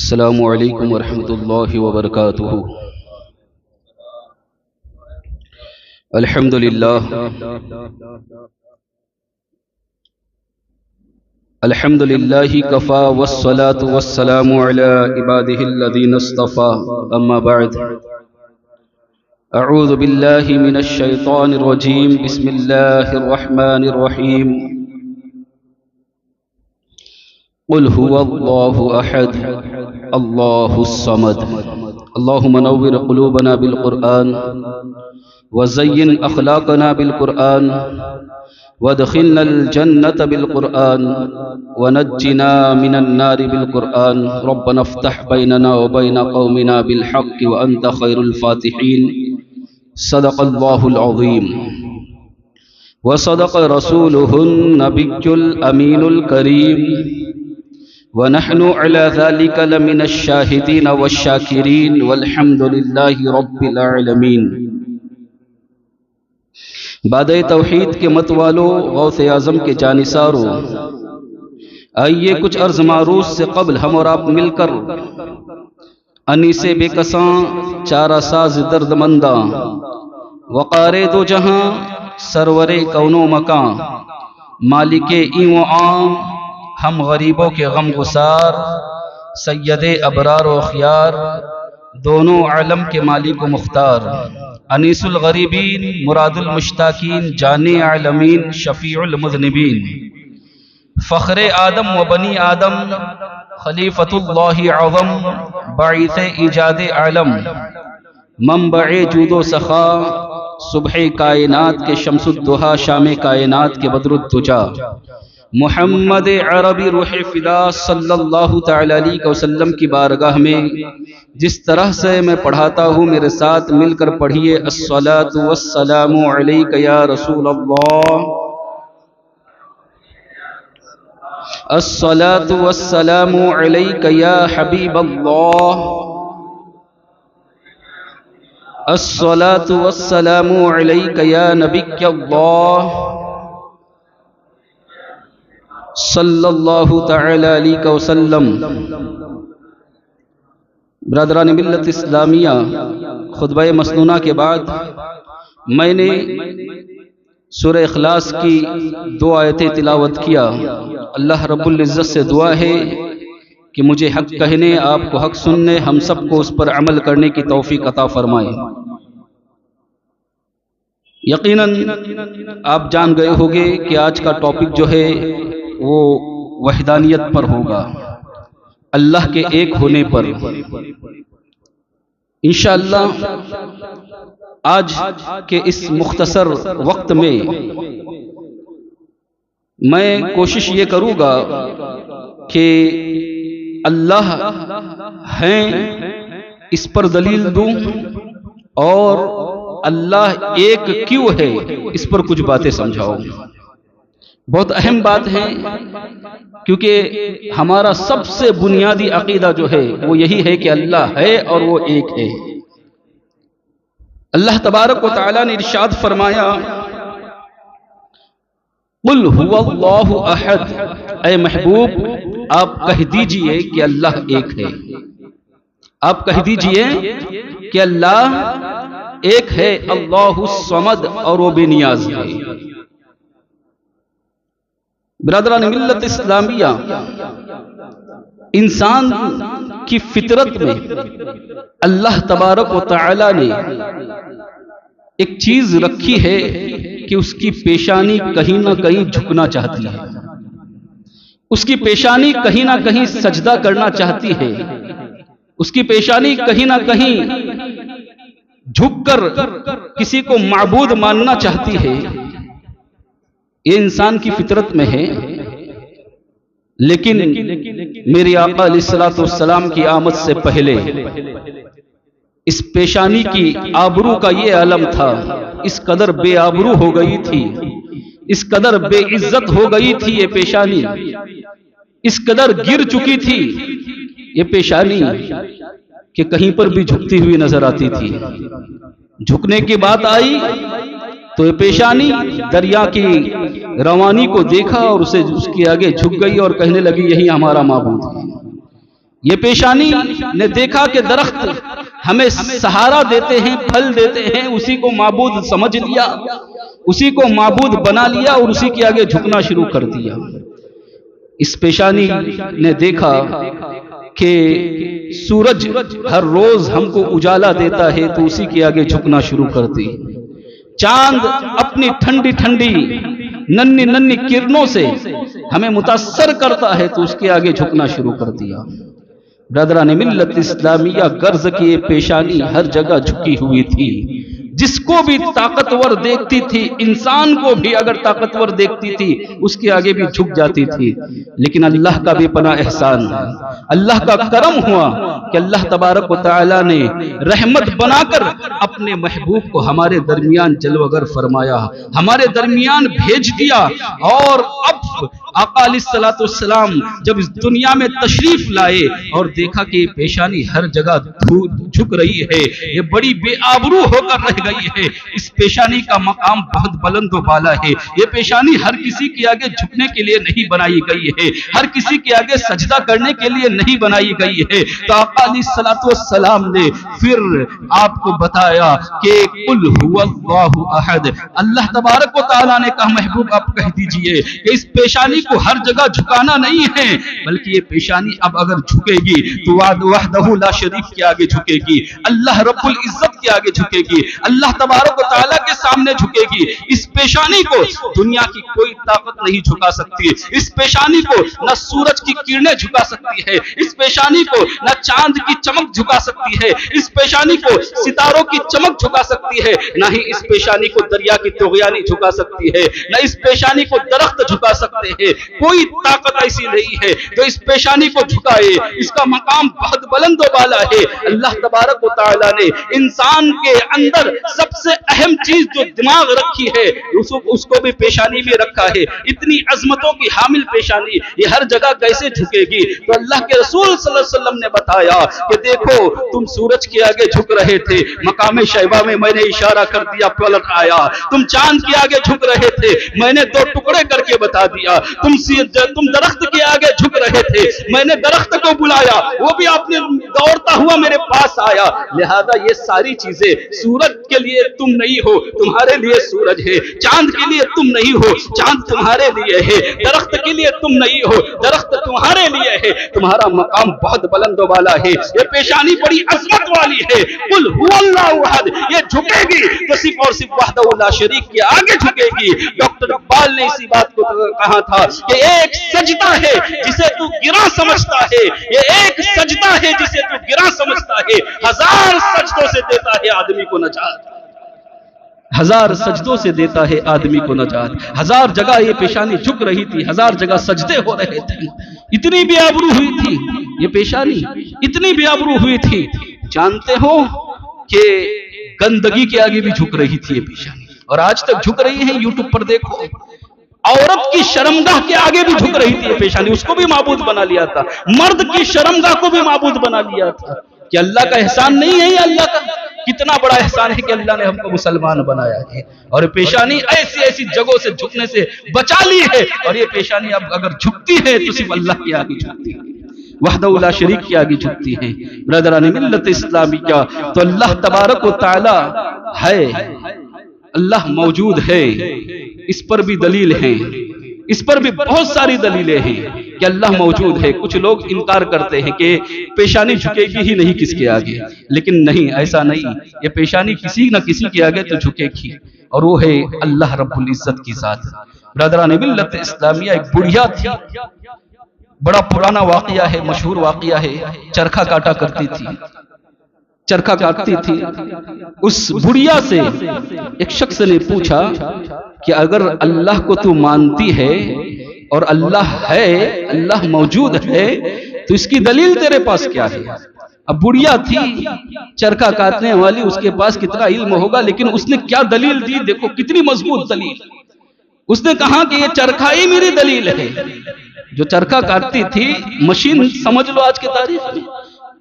السلام علیکم ورحمۃ اللہ وبرکاتہ۔ الحمد للہ کفا والصلاة والسلام علی عباده الذین اصطفى، اما بعد، اعوذ باللہ من الشیطان الرجیم، بسم اللہ الرحمن الرحیم۔ قل هو اللہ احد اللہ الصمد، اللہم نور قلوبنا بالقرآن وزین اخلاقنا بالقرآن وادخلنا الجنة بالقرآن ونجنا من النار بالقرآن، ربنا افتح بیننا وبین قومنا بالحق وانت خیر الفاتحین۔ صدق اللہ العظیم وصدق رسوله النبی الامین الکریم، ونحن على ذلك لمن الشاہدین والشاکرین، والحمد للہ رب العالمین۔ باد توحید کے مت والو، غوث اعظم کے جانثارو، آئیے کچھ عرض معروض سے قبل ہم اور آپ مل کر انیس بے کساں، چارہ ساز درد منداں، وقار دو جہاں، سرور کون و مکان، مالک این و عام، ہم غریبوں کے غم گسار، سید ابرار و اخیار، دونوں عالم کے مالک و مختار، انیس الغریبین، مراد المشتاقین، جان عالمین، شفیع المذنبین، فخر آدم و بنی آدم، خلیفۃ اللہ اعظم، باعث ایجاد عالم، منبع جود و سخا، صبح کائنات کے شمس الضحیٰ، شام کائنات کے بدر الدجا، محمد عربی روح فدا صلی اللہ تعالی علیہ وسلم کی بارگاہ میں جس طرح سے میں پڑھاتا ہوں میرے ساتھ مل کر پڑھیے، الصلاۃ والسلام علیک یا رسول اللہ، الصلاۃ والسلام علیک یا حبیب اللہ، الصلاۃ والسلام علیک یا نبی اللہ، صلی اللہ تعالی علیہ وسلم۔ برادران ملت اسلامیہ، خطبہ مسنونہ کے بعد میں نے سورہ اخلاص کی 2 آیتیں تلاوت کیا۔ اللہ رب العزت سے دعا ہے کہ مجھے حق کہنے، آپ کو حق سننے، ہم سب کو اس پر عمل کرنے کی توفیق عطا فرمائے۔ یقیناً آپ جان گئے ہوگے کہ آج کا ٹاپک جو ہے وہ وحدانیت پر ہوگا، اللہ کے ایک ہونے پر۔ انشاءاللہ آج کے اس مختصر وقت میں میں کوشش یہ کروں گا کہ اللہ ہیں اس پر دلیل دوں، اور اللہ ایک کیوں ہے اس پر کچھ باتیں سمجھاؤں۔ بہت اہم بات ہے، کیونکہ ہمارا سب سے بنیادی عقیدہ جو ہے وہ یہی ہے کہ اللہ ہے اور وہ ایک ہے۔ اللہ تبارک و تعالی نے ارشاد فرمایا، قل هو اللہ احد، اے محبوب آپ کہہ دیجئے کہ اللہ ایک ہے، آپ کہہ دیجئے کہ اللہ ایک ہے، اللہ الصمد، اور وہ بے نیاز ہے۔ برادران ملت اسلامیہ، انسان کی فطرت میں اللہ تبارک و تعالی نے ایک چیز رکھی ہے کہ اس کی پیشانی کہیں نہ کہیں جھکنا چاہتی ہے، اس کی پیشانی کہیں نہ کہیں سجدہ کرنا چاہتی ہے، اس کی پیشانی کہیں نہ کہیں جھک کر کسی کو معبود ماننا چاہتی ہے۔ یہ انسان کی فطرت میں ہے، لیکن میرے آقا علیہ الصلوۃ والسلام کی آمد سے پہلے اس پیشانی کی آبرو کا یہ عالم تھا، اس قدر بے آبرو ہو گئی تھی، اس قدر بے عزت ہو گئی تھی یہ پیشانی، اس قدر گر چکی تھی یہ پیشانی کہ کہیں پر بھی جھکتی ہوئی نظر آتی تھی۔ جھکنے کی بات آئی تو یہ پیشانی دریا کی روانی کو دیکھا اور اسے اس کے آگے جھک گئی اور کہنے لگی یہی ہمارا معبود ہے، یہ پیشانی نے دیکھا کہ درخت ہمیں سہارا دیتے ہیں، پھل دیتے ہیں، اسی کو معبود سمجھ لیا، اسی کو معبود بنا لیا اور اسی کے آگے جھکنا شروع کر دیا۔ اس پیشانی نے دیکھا کہ سورج ہر روز ہم کو اجالا دیتا ہے تو اسی کے آگے جھکنا شروع کر دی۔ چاند اپنی ٹھنڈی ٹھنڈی ننھی ننھی کرنوں سے ہمیں متاثر کرتا ہے تو اس کے آگے جھکنا شروع کر دیا۔ برادران ملت اسلامیہ، غرض کی یہ پیشانی ہر جگہ جھکی ہوئی تھی، جس کو بھی طاقتور دیکھتی تھی، انسان کو بھی اگر طاقتور دیکھتی تھی اس کے آگے بھی جھک جاتی تھی۔ لیکن اللہ کا بے پناہ احسان ہے، اللہ کا کرم ہوا کہ اللہ تبارک و تعالی نے رحمت بنا کر اپنے محبوب کو ہمارے درمیان جلوگر فرمایا، ہمارے درمیان بھیج دیا۔ اور اب آقا علیہ الصلوۃ والسلام جب اس دنیا میں تشریف لائے اور دیکھا کہ یہ پیشانی ہر جگہ جھک رہی ہے، یہ بڑی بے آبرو ہو کر رہ گئی ہے، اس پیشانی کا مقام بہت بلند و بالا ہے، یہ پیشانی ہر کسی کے آگے جھکنے کے لیے نہیں بنائی گئی ہے، ہر کسی کے آگے سجدہ کرنے کے لیے نہیں بنائی گئی ہے۔ تو آقا علیہ الصلوۃ والسلام نے پھر آپ کو بتایا کہ قل هو اللہ احد، اللہ تبارک و تعالیٰ نے کہا محبوب آپ کہہ دیجئے کہ اس پیشانی کو ہر جگہ جھکانا نہیں ہے، بلکہ یہ پیشانی اب اگر جھکے گی تو وحدہ لا شریک کے آگے جھکے گی، اللہ رب العزت کے آگے جھکے گی، اللہ تبارک و تعالیٰ کے سامنے جھکے گی۔ اس پیشانی کو دنیا کی کوئی طاقت نہیں جھکا سکتی، اس پیشانی کو نہ سورج کی کرنیں جھکا سکتی ہے، اس پیشانی کو نہ چاند کی چمک جھکا سکتی ہے، اس پیشانی کو ستاروں کی چمک جھکا سکتی ہے، نہ ہی اس پیشانی کو دریا کی طغیانی جھکا سکتی ہے، نہ اس پیشانی کو درخت جھکا سکتے ہیں۔ کوئی طاقت ایسی نہیں ہے جو اس پیشانی کو جھکائے، اس کا مقام بہت بلند و بالا ہے۔ اللہ تبارک و تعالیٰ نے انسان کے اندر سب سے اہم چیز جو دماغ رکھی ہے اس کو بھی پیشانی میں رکھا ہے۔ اتنی عظمتوں کی حامل پیشانی یہ ہر جگہ کیسے جھکے گی؟ تو اللہ کے رسول صلی اللہ علیہ وسلم نے بتایا کہ دیکھو تم سورج کے آگے جھک رہے تھے، مقام شیبہ میں میں نے اشارہ کر دیا پلٹ آیا، تم چاند کے آگے جھک رہے تھے، میں نے دو ٹکڑے کر کے بتا دیا، تم درخت کے آگے جھک رہے تھے، میں نے درخت کو بلایا، وہ بھی آپ نے دوڑتا ہوا میرے پاس آیا۔ لہذا یہ ساری چیزیں سورج کے لیے تم نہیں ہو، تمہارے لیے سورج ہے، چاند کے لیے تم نہیں ہو، چاند تمہارے لیے ہے، درخت کے لیے تم نہیں ہو، درخت تمہارے لیے ہے، تمہارا مقام بہت بلند و بالا ہے، یہ پیشانی بڑی عظمت والی ہے۔ قل هو اللہ احد، یہ جھکے گی تو صرف اور صرف وحدہ لا شریک کے آگے جھکے گی۔ ڈاکٹر اقبال نے اسی بات کو کہا تھا کہ ایک سجدہ ہے جسے تو گراں سمجھتا ہے، یہ ایک سجدہ ہے جسے تو گراں سمجھتا ہے، ہزار سجدوں سے دیتا ہے آدمی کو نجات، ہزار سجدوں سے دیتا ہے آدمی کو نجات۔ ہزار جگہ یہ پیشانی جھک رہی تھی، ہزار جگہ سجدے ہو رہے تھے، اتنی بے آبرو ہوئی تھی یہ پیشانی، اتنی بے آبرو ہوئی تھی۔ جانتے ہو کہ گندگی کے آگے بھی جھک رہی تھی یہ پیشانی، اور آج تک جھک رہی ہے۔ یوٹیوب پر دیکھو، عورت کی شرمگاہ کے آگے بھی جھک رہی تھی یہ پیشانی، اس کو بھی معبود بنا لیا تھا، مرد کی شرمگاہ کو بھی معبود بنا لیا تھا۔ کہ اللہ کا احسان نہیں ہے، یہ اللہ کا کتنا بڑا احسان ہے کہ اللہ نے ہم کو مسلمان بنایا ہے، اور یہ پیشانی ایسی ایسی جگہوں سے جھکنے سے بچا لی ہے، اور یہ پیشانی اب اگر جھکتی ہے تو صرف اللہ کے آگے جھکتی ہے، وحدہ لا شریک کے آگے جھکتی ہے۔ برادران ملت اسلامیہ، تو اللہ تبارک و تعالی ہے، اللہ موجود ہے، اس پر بھی دلیل ہے، اس پر بھی بہت ساری دلیلیں ہیں کہ اللہ موجود ہے۔ کچھ لوگ انکار کرتے ہیں کہ پیشانی جھکے گی ہی نہیں کس کے آگے، لیکن نہیں، ایسا نہیں، یہ پیشانی کسی نہ کسی کے آگے تو جھکے گی، اور وہ ہے اللہ رب العزت کی ذات۔ برادران ملت اسلامیہ، ایک بڑھیا تھی، بڑا پرانا واقعہ ہے، مشہور واقعہ ہے، چرخہ کاٹا کرتی تھی، چرخہ کاٹتی تھی۔ اس بڑھیا سے ایک شخص نے پوچھا کہ اگر اللہ کو تو مانتی ہے اور اللہ ہے، اللہ موجود ہے، تو اس کی دلیل تیرے پاس کیا ہے؟ اب بڑھیا تھی، چرخہ کاٹنے والی، اس کے پاس کتنا علم ہوگا، لیکن اس نے کیا دلیل دی، دیکھو کتنی مضبوط دلیل۔ اس نے کہا کہ یہ چرخہ ہی میری دلیل ہے۔ جو چرخہ کاٹتی تھی، مشین سمجھ لو آج کی تاریخ میں،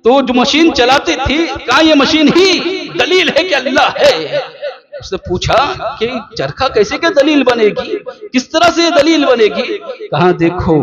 تو جو مشین چلاتی تھی، کہا یہ مشین ہی دلیل ہے کہ اللہ ہے۔ اس نے پوچھا کہ چرخہ کیسے کہ دلیل بنے گی، کس طرح سے یہ دلیل بنے گی؟ کہا دیکھو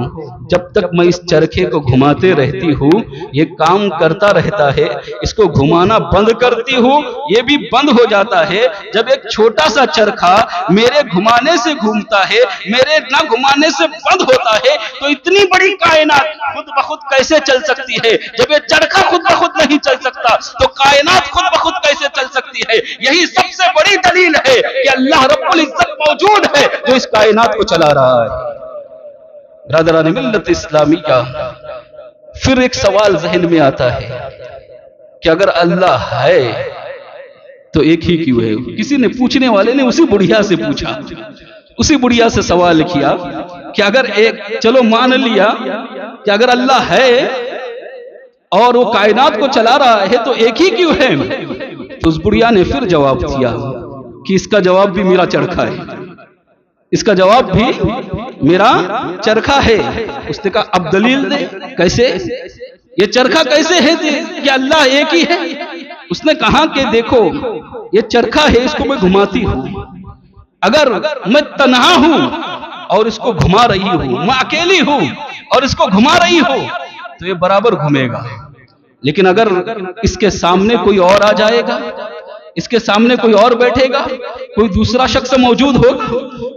جب تک میں اس چرخے کو گھماتے رہتی ہوں یہ کام کرتا رہتا ہے، اس کو گھمانا بند کرتی ہوں یہ بھی بند ہو جاتا ہے۔ جب ایک چھوٹا سا چرخہ میرے گھمانے سے گھومتا ہے، میرے نہ گھمانے سے بند ہوتا ہے، تو اتنی بڑی کائنات خود بخود کیسے چل سکتی ہے؟ جب یہ چرخہ خود بخود نہیں چل سکتا تو کائنات خود بخود کیسے چل سکتی ہے؟ یہی سب سے بڑی دلیل ہے کہ اللہ رب العزت موجود ہے جو اس کائنات کو چلا رہا ہے۔ برادران ملت اسلامیہ، پھر ایک سوال ذہن میں آتا ہے کہ اگر اللہ ہے تو ایک ہی کیوں ہے؟ کسی نے پوچھنے والے نے اسی بڑھیا سے پوچھا، اسی بڑھیا سے سوال کیا کہ اگر ایک، چلو مان لیا کہ اگر اللہ ہے اور وہ کائنات کو چلا رہا ہے تو ایک ہی کیوں ہے؟ تو اس بڑھیا نے پھر جواب دیا کہ اس کا جواب بھی میرا چرخہ ہے، اس کا جواب بھی میرا چرخہ ہے۔ اس نے کہا اب دلیل دے، کیسے؟ یہ چرخہ کیسے ہے کہ اللہ ایک ہی ہے؟ اس نے کہا کہ دیکھو یہ چرخہ ہے، اس کو میں گھماتی ہوں، اگر میں تنہا ہوں اور اس کو گھما رہی ہوں، میں اکیلی ہوں اور اس کو گھما رہی ہوں تو یہ برابر گھومے گا، لیکن اگر اس کے سامنے کوئی اور آ جائے گا، اس کے سامنے کوئی اور بیٹھے گا، کوئی دوسرا شخص موجود ہوگا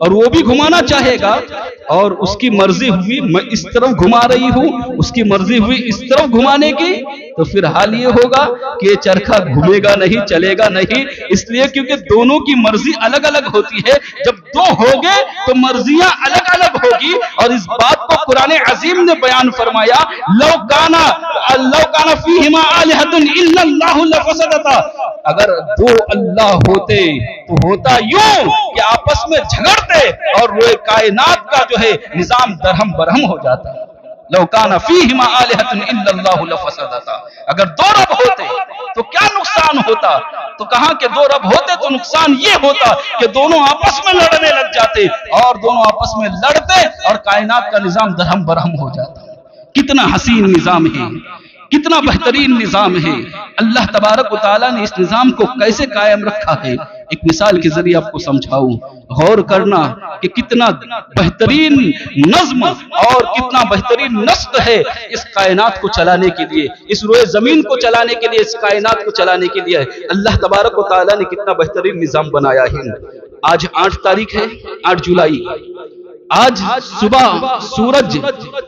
اور وہ بھی گھمانا چاہے گا اور اس کی مرضی ہوئی میں اس طرف گھما رہی ہوں، اس کی مرضی ہوئی اس طرف گھمانے کی، تو پھر حال یہ ہوگا کہ یہ چرخہ گھومے گا نہیں، چلے گا نہیں، اس لیے کیونکہ دونوں کی مرضی الگ الگ ہوتی ہے۔ جب دو ہوگے تو مرضیاں الگ الگ ہوگی، اور اس بات کو قرآن عظیم نے بیان فرمایا لو کانا فیہما آلہۃ الا اللہ لفسدتا، اگر دو اللہ ہوتے تو ہوتا یوں کہ آپس میں جھگڑتے اور وہ کائنات کا جو ہے نظام درہم برہم ہو جاتا۔ لو کان فیہما آلہۃ الا اللہ لفسدتا، اگر دو رب ہوتے تو کیا نقصان ہوتا؟ تو کہا کہ دو رب ہوتے تو نقصان یہ ہوتا کہ دونوں آپس میں لڑنے لگ جاتے، اور دونوں آپس میں لڑتے اور کائنات کا نظام درہم برہم ہو جاتا۔ کتنا حسین نظام ہے، کتنا بہترین نظام ہے، اللہ تبارک و تعالیٰ نے اس نظام کو کیسے قائم رکھا ہے۔ ایک مثال کے ذریعے آپ کو سمجھاؤں، غور کرنا کہ کتنا بہترین نظم اور کتنا بہترین نسق ہے اس کائنات کو چلانے کے لیے، اس روئے زمین کو چلانے کے لیے، اس کائنات کو چلانے کے لیے اللہ تبارک و تعالیٰ نے کتنا بہترین نظام بنایا ہے۔ آج 8 تاریخ ہے، 8 جولائی، آج صبح سورج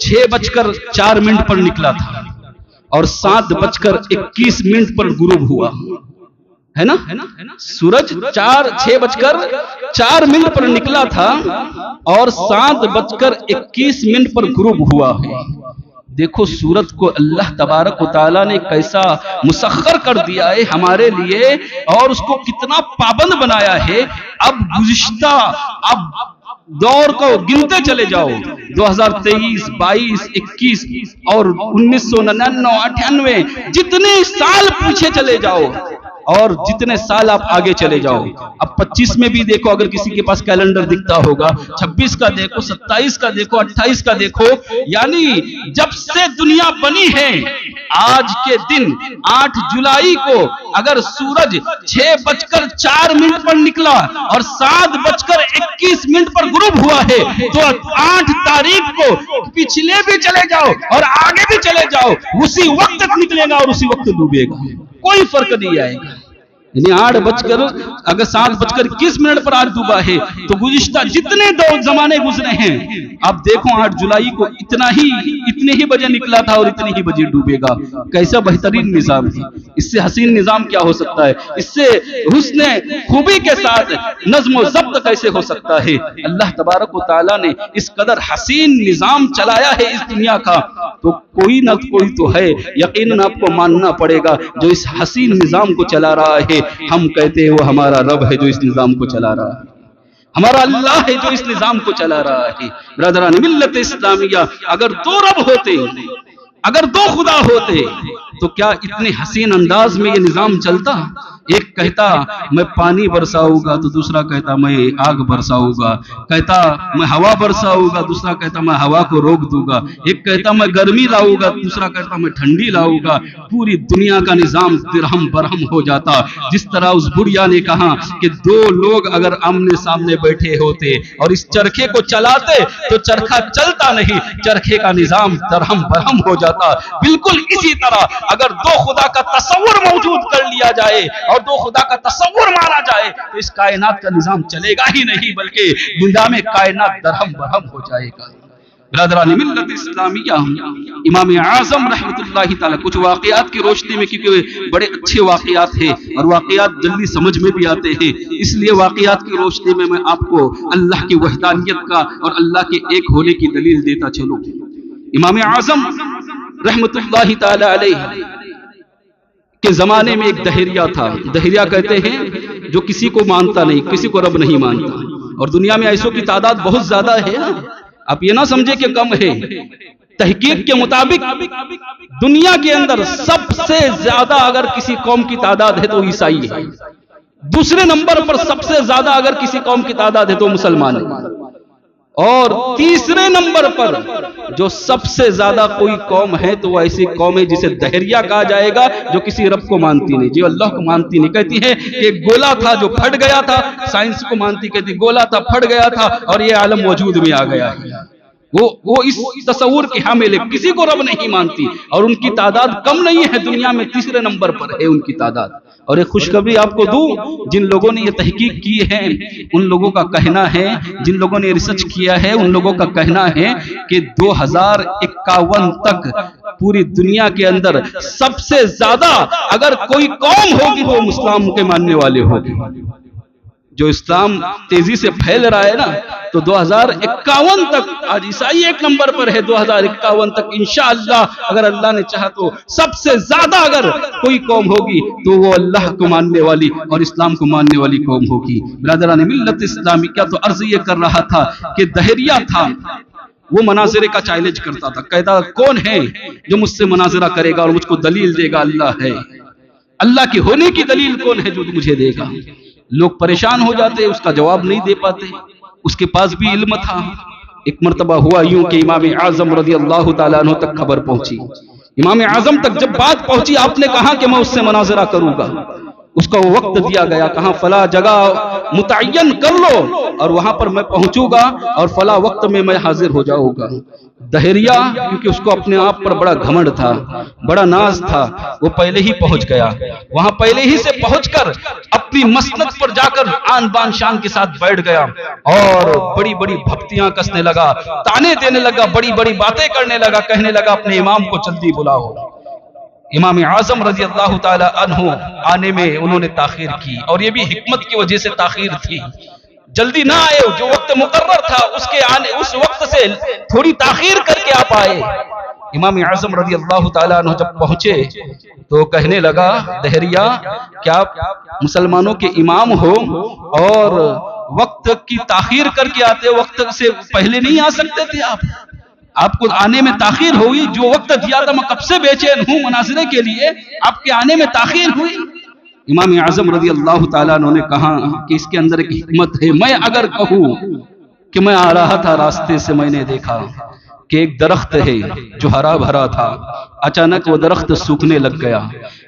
6:04 پر نکلا تھا اور 7:21 پر غروب ہوا ہے نا۔ سورج 6:04 پر نکلا تھا اور 7:21 پر غروب ہوا ہے۔ دیکھو سورج کو اللہ تبارک و تعالیٰ نے کیسا مسخر کر دیا ہے ہمارے لیے، اور اس کو کتنا پابند بنایا ہے۔ اب گزشتہ دور کو گنتے چلے جاؤ، 2023، 22، 21 اور 1999، 98، جتنے سال پیچھے چلے جاؤ اور جتنے سال آپ آگے چلے جاؤ، اب 25 میں بھی دیکھو، اگر کسی کے پاس کیلنڈر دکھتا ہوگا، 26 کا دیکھو، 27 کا دیکھو، 28 کا دیکھو، یعنی جب سے دنیا بنی ہے آج کے دن 8 جولائی کو اگر سورج 6:04 پر نکلا اور 7:21 پر غروب ہوا ہے تو 8 تاریخ کو پچھلے بھی چلے جاؤ اور آگے بھی چلے جاؤ، اسی وقت نکلے گا اور اسی وقت ڈوبے گا، کوئی فرق نہیں آئے گا۔ یعنی 7:21 پر آج ڈوبا ہے تو گزشتہ جتنے دور زمانے گزرے ہیں، اب دیکھو 8 جولائی کو اتنے ہی بجے نکلا تھا اور اتنے ہی بجے ڈوبے گا۔ کیسا بہترین نظام ہے، اس سے حسین نظام کیا ہو سکتا ہے، اس سے حسن خوبی کے ساتھ نظم و ضبط کیسے ہو سکتا ہے۔ اللہ تبارک و تعالیٰ نے اس قدر حسین نظام چلایا ہے اس دنیا کا، تو کوئی نہ کوئی تو ہے، یقیناً آپ کو ماننا پڑے گا جو اس حسین نظام کو چلا رہا ہے۔ ہم کہتے ہیں وہ ہمارا رب ہے جو اس نظام کو چلا رہا ہے، ہمارا اللہ ہے جو اس نظام کو چلا رہا ہے۔ برادران ملت اسلامیہ، اگر 2 رب ہوتے، اگر 2 خدا ہوتے تو کیا اتنے حسین انداز میں یہ نظام چلتا؟ ایک کہتا میں پانی برساؤں گا تو دوسرا کہتا میں آگ برساؤں گا، کہتا میں ہوا برساؤں گا، دوسرا کہتا میں ہوا کو روک دوں گا، ایک کہتا میں گرمی لاؤں گا، دوسرا کہتا میں ٹھنڈی لاؤں گا، پوری دنیا کا نظام درہم برہم ہو جاتا۔ جس طرح اس بڑھیا نے کہا کہ دو لوگ اگر آمنے سامنے بیٹھے ہوتے اور اس چرخے کو چلاتے تو چرخہ چلتا نہیں، چرخے کا نظام درہم برہم ہو جاتا۔ بالکل اسی طرح اگر دو خدا کا تصور موجود کر لیا جائے اور دو خدا کا تصور مانا جائے تو اس کائنات کا نظام چلے گا ہی نہیں، بلکہ نظام کائنات درہم برہم ہو جائے گا۔ برادران ملت اسلامیہ، امام اعظم رحمت اللہ تعالی کچھ واقعات کی روشنی میں، کیونکہ بڑے اچھے واقعات ہیں اور واقعات جلدی سمجھ میں بھی آتے ہیں، اس لیے واقعات کی روشنی میں آپ کو اللہ کی وحدانیت کا اور اللہ کے ایک ہونے کی دلیل دیتا چلوں۔ امام اعظم رحمت اللہ تعالی علیہ کے زمانے میں ایک دہریہ تھا۔ دہریہ کہتے ہیں جو کسی کو مانتا نہیں، کسی کو رب نہیں مانتا، اور دنیا میں ایسوں کی تعداد بہت زیادہ ہے۔ آپ یہ نہ سمجھے کہ کم ہے، تحقیق کے مطابق دنیا کے اندر سب سے زیادہ اگر کسی قوم کی تعداد ہے تو عیسائی ہے، دوسرے نمبر پر سب سے زیادہ اگر کسی قوم کی تعداد ہے تو مسلمان ہے، اور تیسرے نمبر پر جو سب سے زیادہ کوئی قوم ہے تو وہ ایسی قوم ہے جسے دہریہ کہا جائے گا، جو کسی رب کو مانتی نہیں، جو اللہ کو مانتی نہیں۔ کہتی ہے کہ ایک گولا تھا جو پھٹ گیا تھا، سائنس کو مانتی، کہتی گولا تھا پھٹ گیا تھا اور یہ عالم وجود میں آ گیا ہے۔ وہ اس تصور کی حامل ہے، کسی کو رب نہیں مانتی، اور ان کی تعداد کم نہیں ہے، دنیا میں تیسرے نمبر پر ہے ان کی تعداد۔ اور ایک خوشخبری آپ کو دوں، جن لوگوں نے یہ تحقیق کی ہے ان لوگوں کا کہنا ہے، جن لوگوں نے ریسرچ کیا ہے ان لوگوں کا کہنا ہے کہ 2051 تک پوری دنیا کے اندر سب سے زیادہ اگر کوئی قوم ہوگی تو وہ اسلام کے ماننے والے ہوگی۔ جو اسلام تیزی سے پھیل رہا ہے نا، تو 2051 تک، آج عیسائی ایک نمبر پر ہے، 2051 تک انشاءاللہ اگر اللہ نے چاہا تو سب سے زیادہ اگر کوئی قوم ہوگی تو وہ اللہ کو ماننے والی اور اسلام کو ماننے والی قوم ہوگی۔ برادران ملت اسلامی، کیا تو عرض یہ کر رہا تھا کہ دہریہ تھا، وہ مناظرے کا چیلنج کرتا تھا، کہتا کون ہے جو مجھ سے مناظرہ کرے گا اور مجھ کو دلیل دے گا اللہ ہے، اللہ کے ہونے کی دلیل کون ہے جو مجھے دے گا۔ لوگ پریشان ہو جاتے، اس کا جواب نہیں دے پاتے، اس کے پاس بھی علم تھا۔ ایک مرتبہ ہوا یوں کہ امام اعظم رضی اللہ تعالیٰ عنہ تک خبر پہنچی، امام اعظم تک جب بات پہنچی، آپ نے کہا کہ میں اس سے مناظرہ کروں گا، اس کا وقت دیا گیا، کہاں فلاں جگہ متعین کر لو اور وہاں پر میں پہنچوں گا اور فلاں وقت میں حاضر ہو جاؤں گا۔ دہریہ کیونکہ اس کو اپنے آپ پر بڑا گھمنڈ تھا، بڑا ناز تھا، وہ پہلے ہی پہنچ گیا، وہاں پہلے ہی سے پہنچ کر اپنی مسند پر جا کر آن بان شان کے ساتھ بیٹھ گیا اور بڑی بڑی بھپتیاں کسنے لگا، تانے دینے لگا، بڑی بڑی باتیں کرنے لگا، کہنے لگا اپنے امام کو جلدی بلاؤ۔ امام اعظم رضی اللہ تعالی عنہ آنے میں انہوں نے تاخیر کی، اور یہ بھی حکمت کی وجہ سے تاخیر تھی، جلدی نہ آئے، جو وقت مقرر تھا اس وقت سے تھوڑی تاخیر کر کے آپ آئے۔ امام اعظم رضی اللہ تعالیٰ عنہ جب پہنچے تو کہنے لگا دہریہ کیا آپ مسلمانوں کے امام ہو اور وقت کی تاخیر کر کے آتے، وقت سے پہلے نہیں آ سکتے تھے آپ کو آنے میں تاخیر ہوئی، جو وقت دیا تھا میں کب سے بے چین ہوں مناظرے کے لیے، آپ کے آنے میں تاخیر ہوئی۔ امام اعظم رضی اللہ تعالیٰ عنہ نے کہا کہ اس کے اندر ایک حکمت ہے، میں اگر کہوں کہ میں آ رہا تھا راستے سے، میں نے دیکھا کہ ایک درخت ہے جو ہرا بھرا تھا، اچانک وہ درخت سوکھنے لگ گیا،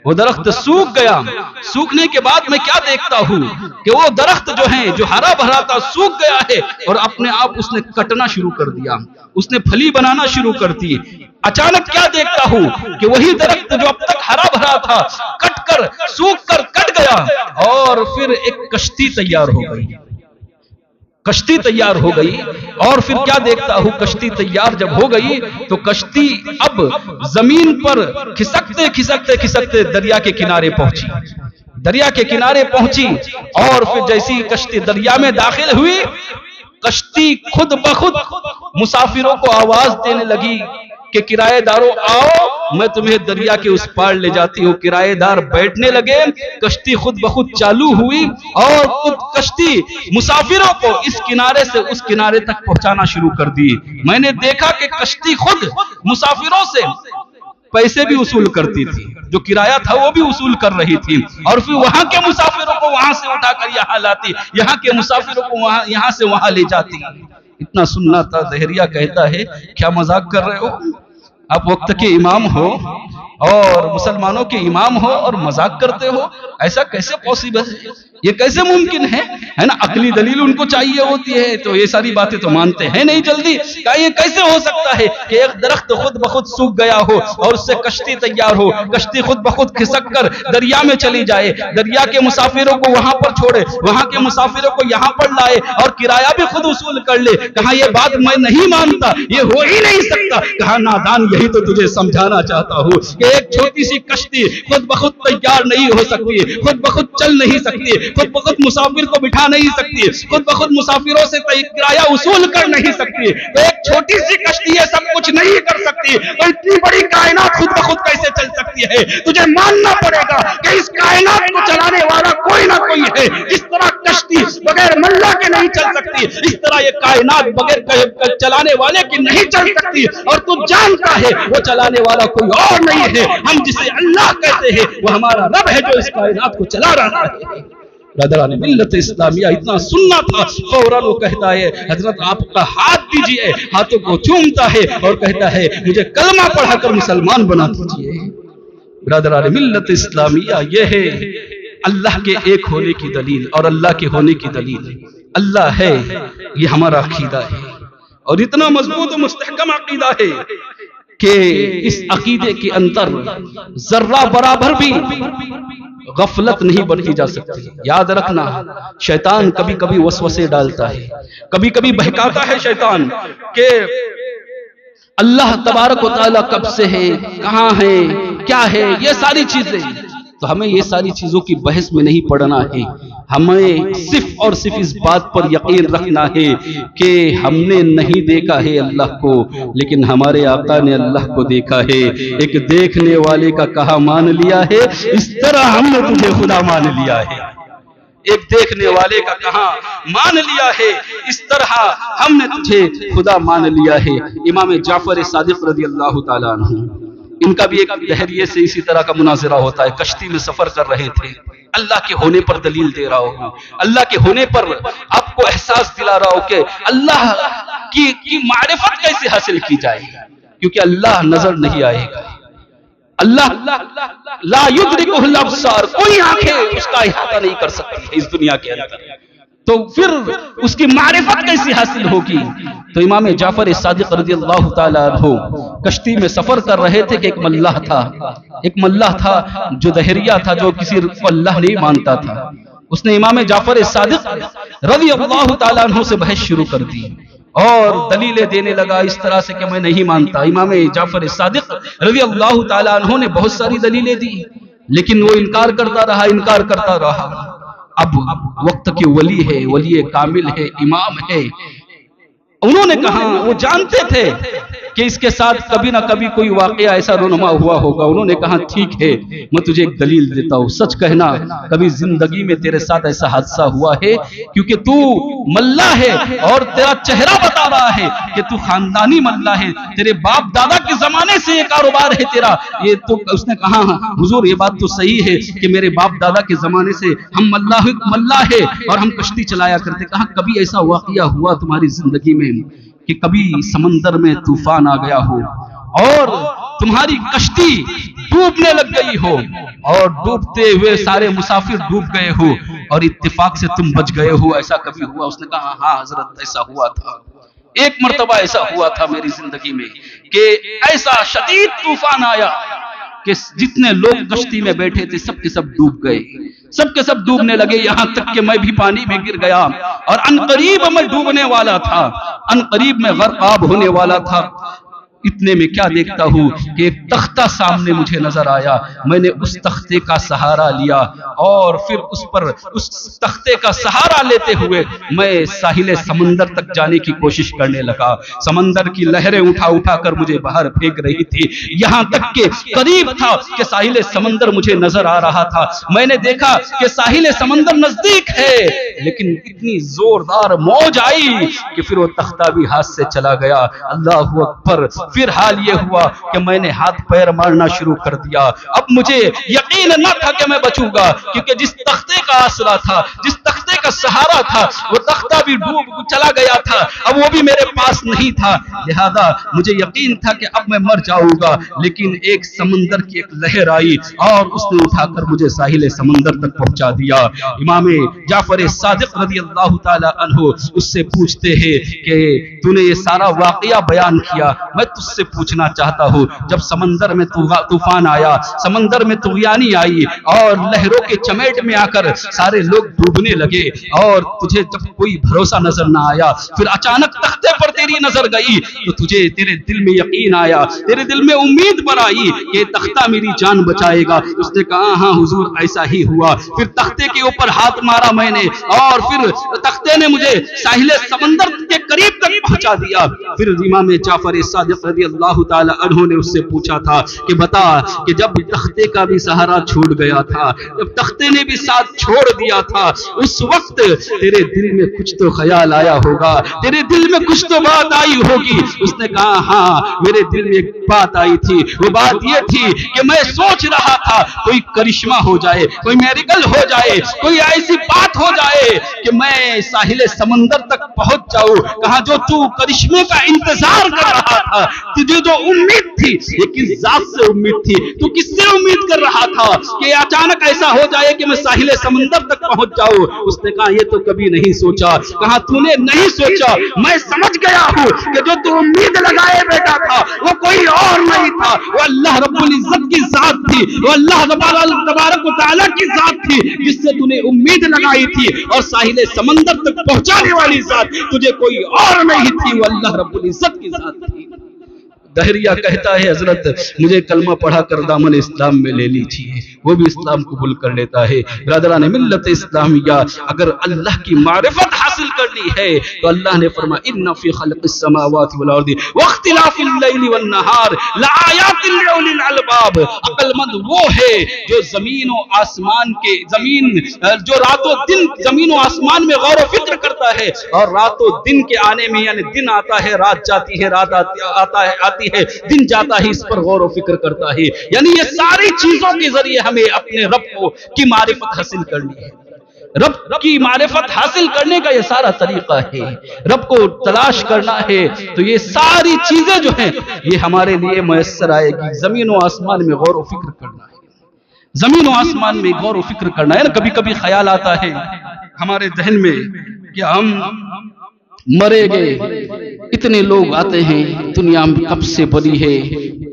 وہ درخت سوکھ گیا، سوکھنے کے بعد میں کیا دیکھتا ہوں کہ وہ درخت جو ہے جو ہرا بھرا تھا سوکھ گیا ہے اور اپنے آپ اس نے کٹنا شروع کر دیا، اس نے پھلی بنانا شروع کر دی۔ اچانک کیا دیکھتا ہوں کہ وہی درخت جو اب تک ہرا بھرا تھا کٹ کر سوکھ کر کٹ گیا، اور پھر ایک کشتی تیار ہو گئی، کشتی تیار ہو گئی، اور پھر کیا دیکھتا ہوں کشتی تیار جب ہو گئی تو کشتی اب زمین پر کھسکتے کھسکتے کھسکتے دریا کے کنارے پہنچی، دریا کے کنارے پہنچی، اور پھر جیسی کشتی دریا میں داخل ہوئی، کشتی خود بخود مسافروں کو آواز دینے لگی کہ کرایہ داروں آؤ میں تمہیں دریا کے اس پار لے جاتی ہوں۔ کرایہ دار بیٹھنے لگے، کشتی خود بخود چالو ہوئی اور خود کشتی مسافروں کو اس کنارے سے اس کنارے تک پہنچانا شروع کر دی۔ میں نے دیکھا کہ کشتی خود مسافروں سے پیسے بھی وصول کرتی تھی، جو کرایہ تھا وہ بھی وصول کر رہی تھی، اور پھر وہاں کے مسافروں کو وہاں سے اٹھا کر یہاں لاتی، یہاں کے مسافروں کو یہاں سے وہاں لے جاتی۔ اتنا سننا تھا۔ دہریہ کہتا ہے کیا مذاق کر رہے ہو؟ آپ وقت کے امام ہو اور مسلمانوں کے امام ہو اور مذاق کرتے ہو؟ ایسا کیسے پاسبل ہے؟ یہ کیسے ممکن ہے نا؟ عقلی دلیل ان کو چاہیے ہوتی ہے، تو یہ ساری باتیں تو مانتے ہیں نہیں جلدی۔ کہ یہ کیسے ہو سکتا ہے کہ ایک درخت خود بخود سوکھ گیا ہو اور اس سے کشتی تیار ہو، کشتی خود بخود کھسک کر دریا میں چلی جائے، دریا کے مسافروں کو وہاں پر چھوڑے، وہاں کے مسافروں کو یہاں پر لائے اور کرایہ بھی خود وصول کر لے؟ کہا یہ بات میں نہیں مانتا، یہ ہو ہی نہیں سکتا۔ کہا نادان، یہی تو تجھے سمجھانا چاہتا ہوں کہ ایک چھوٹی سی کشتی خود بخود تیار نہیں ہو سکتی، خود بخود چل نہیں سکتی، خود بخود مسافر کو بٹھا نہیں سکتی، خود بخود مسافروں سے کرایہ وصول کر نہیں سکتی، تو ایک چھوٹی سی کشتی یہ سب کچھ نہیں کر سکتی، تو اتنی بڑی کائنات خود بخود کیسے چل سکتی ہے؟ تجھے ماننا پڑے گا کہ اس کائنات کو چلانے والا کوئی نہ کوئی ہے۔ جس طرح کشتی بغیر ملا کے نہیں چل سکتی، اس طرح یہ کائنات بغیر چلانے والے کی نہیں چل سکتی، اور تو جانتا ہے وہ چلانے والا کوئی اور نہیں ہے، ہم جسے اللہ کہتے ہیں وہ ہمارا رب ہے جو اس کائنات کو چلا رہا ہے۔ برادران ملت اسلامیہ، اتنا سننا تھا، فوراً وہ کہتا ہے حضرت آپ کا ہاتھ دیجئے، ہاتھوں کو چومتا ہے اور کہتا ہے مجھے کلمہ پڑھا کر مسلمان بنا دیجئے۔ برادران ملت اسلامیہ، یہ ہے اللہ کے ایک ہونے کی دلیل اور اللہ کے ہونے کی دلیل۔ اللہ ہے، یہ ہمارا عقیدہ ہے، اور اتنا مضبوط و مستحکم عقیدہ ہے کہ اس عقیدے کے اندر ذرہ برابر بھی غفلت نہیں برتی جا سکتی۔ یاد رکھنا، شیطان کبھی کبھی وسوسے ڈالتا ہے، کبھی کبھی بہکاتا ہے شیطان کہ اللہ تبارک و تعالیٰ کب سے ہے، کہاں ہے، کیا ہے، یہ ساری چیزیں۔ تو ہمیں یہ ساری چیزوں کی بحث میں نہیں پڑنا ہے، ہمیں صرف اور صرف اس بات پر یقین رکھنا ہے کہ ہم نے نہیں دیکھا ہے اللہ کو، لیکن ہمارے آقا نے اللہ کو دیکھا ہے۔ ایک دیکھنے والے کا کہا مان لیا ہے، اس طرح ہم نے تجھے خدا مان لیا ہے۔ ایک دیکھنے والے کا کہا مان لیا ہے، اس طرح ہم نے تجھے خدا مان لیا ہے۔ امام جعفر صادق رضی اللہ تعالیٰ عنہ، ان کا بھی ایک دہریے سے اسی طرح کا مناظرہ ہوتا ہے۔ کشتی میں سفر کر رہے تھے، اللہ کے ہونے پر دلیل دے رہا ہوں، اللہ کے ہونے پر آپ کو احساس دلا رہا ہوں کہ اللہ کی معرفت کیسے حاصل کی جائے، کیونکہ اللہ نظر نہیں آئے گا، اللہ لا یدرکہ الابصار، کوئی آنکھیں اس کا احاطہ نہیں کر سکتی ہے اس دنیا کے اندر، تو پھر اس کی معرفت کیسی حاصل ہوگی؟ تو امام جعفر صادق رضی اللہ تعالیٰ عنہ کشتی میں سفر کر رہے تھے کہ ایک ملاح تھا جو دہریہ تھا، جو کسی کو اللہ نہیں مانتا تھا۔ اس نے امام جعفر صادق رضی اللہ تعالیٰ عنہ سے بحث شروع کر دی اور دلیلیں دینے لگا اس طرح سے کہ میں نہیں مانتا۔ امام جعفر صادق رضی اللہ تعالیٰ عنہ نے بہت ساری دلیلیں دی، لیکن وہ انکار کرتا رہا۔ اب وقت کے ولی ہے، ولی کامل ہے، امام ہے، انہوں نے کہا، وہ جانتے تھے کہ اس کے ساتھ کبھی نہ کبھی کوئی واقعہ ایسا رونما ہوا ہوگا، انہوں نے کہا ٹھیک ہے میں تجھے ایک دلیل دیتا ہوں، سچ کہنا کبھی زندگی میں تیرے ساتھ ایسا حادثہ ہوا ہے؟ کیونکہ تو ملا ہے اور تیرا چہرہ بتا رہا ہے کہ تو خاندانی ملا ہے، تیرے باپ دادا کے زمانے سے یہ کاروبار ہے تیرا۔ یہ تو اس نے کہا حضور یہ بات تو صحیح ہے کہ میرے باپ دادا کے زمانے سے ہم ملا ہے اور ہم کشتی چلایا کرتے۔ کہا کبھی ایسا واقعہ ہوا تمہاری زندگی میں کہ کبھی سمندر میں طوفان آ گیا ہو اور تمہاری کشتی ڈوبنے لگ گئی ہو اور ڈوبتے ہوئے سارے مسافر ڈوب گئے ہو اور اتفاق سے تم بچ گئے ہو، ایسا کبھی ہوا؟ اس نے کہا ہاں حضرت ایسا ہوا تھا، ایک مرتبہ ایسا ہوا تھا میری زندگی میں کہ ایسا شدید طوفان آیا کہ جتنے لوگ کشتی میں بیٹھے تھے سب کے سب ڈوب گئے، سب کے سب ڈوبنے لگے، یہاں تک کہ میں بھی پانی میں گر گیا اور عنقریب میں ڈوبنے والا تھا، عنقریب میں غرقاب ہونے والا تھا۔ اتنے میں کیا دیکھتا ہوں کہ ایک تختہ سامنے مجھے نظر آیا، میں نے اس تختے کا سہارا لیا اور پھر اس تختے کا سہارا لیتے ہوئے میں ساحل سمندر تک جانے کی کوشش کرنے لگا۔ سمندر کی لہریں اٹھا کر مجھے باہر پھینک رہی تھی، یہاں تک کہ قریب تھا کہ ساحل سمندر مجھے نظر آ رہا تھا، میں نے دیکھا کہ ساحل سمندر نزدیک ہے، لیکن اتنی زوردار موج آئی کہ پھر وہ تختہ بھی ہاتھ سے چلا گیا۔ اللہ اکبر! پھر حال یہ ہوا کہ میں نے ہاتھ پیر مارنا شروع کر دیا. اب مجھے یقین نہ تھا کہ میں بچوں گا، کیونکہ جس تختے کا آسرا تھا، جس تختے کا سہارا تھا، وہ تختہ بھی ڈوب چلا گیا تھا، اب وہ بھی میرے پاس نہیں تھا. لہذا مجھے یقین تھا کہ اب میں مر جاؤں گا. لیکن ایک سمندر کی ایک لہر آئی اور اس نے اٹھا کر مجھے ساحل سمندر تک پہنچا دیا. امام جعفر صادق رضی اللہ تعالی عنہ اس سے پوچھتے ہیں کہ تو نے یہ سارا واقعہ بیان کیا، میں تجھ سے پوچھنا چاہتا ہوں، جب سمندر میں طوفان آیا، سمندر میں طغیانی آئی اور لہروں کے چمیٹ میں آ کر سارے لوگ ڈوبنے لگے اور تجھے جب کوئی بھروسہ نظر نہ آیا، پھر اچانک تختے پر تیری نظر گئی تو تجھے تیرے دل میں یقین آیا، تیرے دل میں امید بنائی کہ یہ تختہ میری جان بچائے گا. اس نے کہا ہاں حضور ایسا ہی ہوا. پھر تختے کے اوپر ہاتھ مارا میں نے اور پھر تختے نے مجھے ساحل سمندر کے قریب تک پہنچا دیا. پھر امام جعفر صادق رضی اللہ تعالی عنہ نے اس سے پوچھا تھا کہ بتا کہ جب تختے کا بھی سہارا چھوڑ گیا تھا، جب تختے نے بھی ساتھ چھوڑ دیا تھا، اس وقت تیرے دل میں کچھ تو خیال آیا ہوگا، تیرے دل میں کچھ تو بات آئی ہوگی. اس نے کہا ہاں میرے دل میں ایک بات آئی تھی، وہ بات یہ تھی کہ میں سوچ رہا تھا کوئی کرشمہ ہو جائے، کوئی میریکل ہو جائے، کوئی ایسی بات ہو جائے کہ میں ساحل سمندر تک پہنچ جاؤں. کہا جو تو کرشمے کا انتظار کر رہا تھا، تجھے جو امید تھی یہ کس ذات سے امید تھی، تو کس سے امید کر رہا تھا کہ اچانک ایسا ہو جائے کہ میں ساحل سمندر تک پہنچ جاؤں. اس نے کہا یہ تو کبھی نہیں سوچا. کہا تو نے نہیں سوچا، میں سمجھ گیا ہوں کہ جو تو امید لگائے بیٹھا تھا وہ کوئی اور نہیں تھا، وہ اللہ رب العزت کی ذات تھی، وہ اللہ تبارک و تعالیٰ کی ذات تھی جس سے تو نے امید لگائی تھی. اور ساحل سمندر تک پہنچانے والی ذات تجھے کوئی اور نہیں تھی، وہ اللہ رب العزت کی ذات تھی. دہریہ کہتا ہے حضرت مجھے کلمہ پڑھا کر دامن اسلام میں لے لیجیے، وہ بھی اسلام قبول کر لیتا ہے. برادران ملت اسلامیہ، اگر اللہ کی معرفت حاصل کرنی ہے تو اللہ نے فرمایا ان فی خلق السماوات والارض واختلاف اللیل والنہار لآیات لأولی الالباب. عقل مند وہ ہے جو زمین و آسمان کے جو رات و دن زمین و آسمان میں غور و فکر کرتا ہے، اور رات و دن کے آنے میں یعنی دن آتا ہے رات جاتی ہے، رات آتا ہے ہے دن جاتا ہے، اس پر غور و فکر کرتا ہے. یعنی یہ ساری چیزوں کے ذریعے ہمیں اپنے رب کی معرفت حاصل کرنی ہے. رب کی معرفت حاصل کرنے کا یہ سارا طریقہ ہے. رب کو تلاش کرنا ہے تو یہ ساری چیزیں جو ہیں یہ ہمارے لیے میسر آئے گی. زمین و آسمان میں غور و فکر کرنا ہے، زمین و آسمان میں غور و فکر کرنا ہے. کبھی کبھی خیال آتا ہے ہمارے ذہن میں کہ ہم مرے گئے، اتنے لوگ آتے ہیں، دنیا کب سے بنی ہے،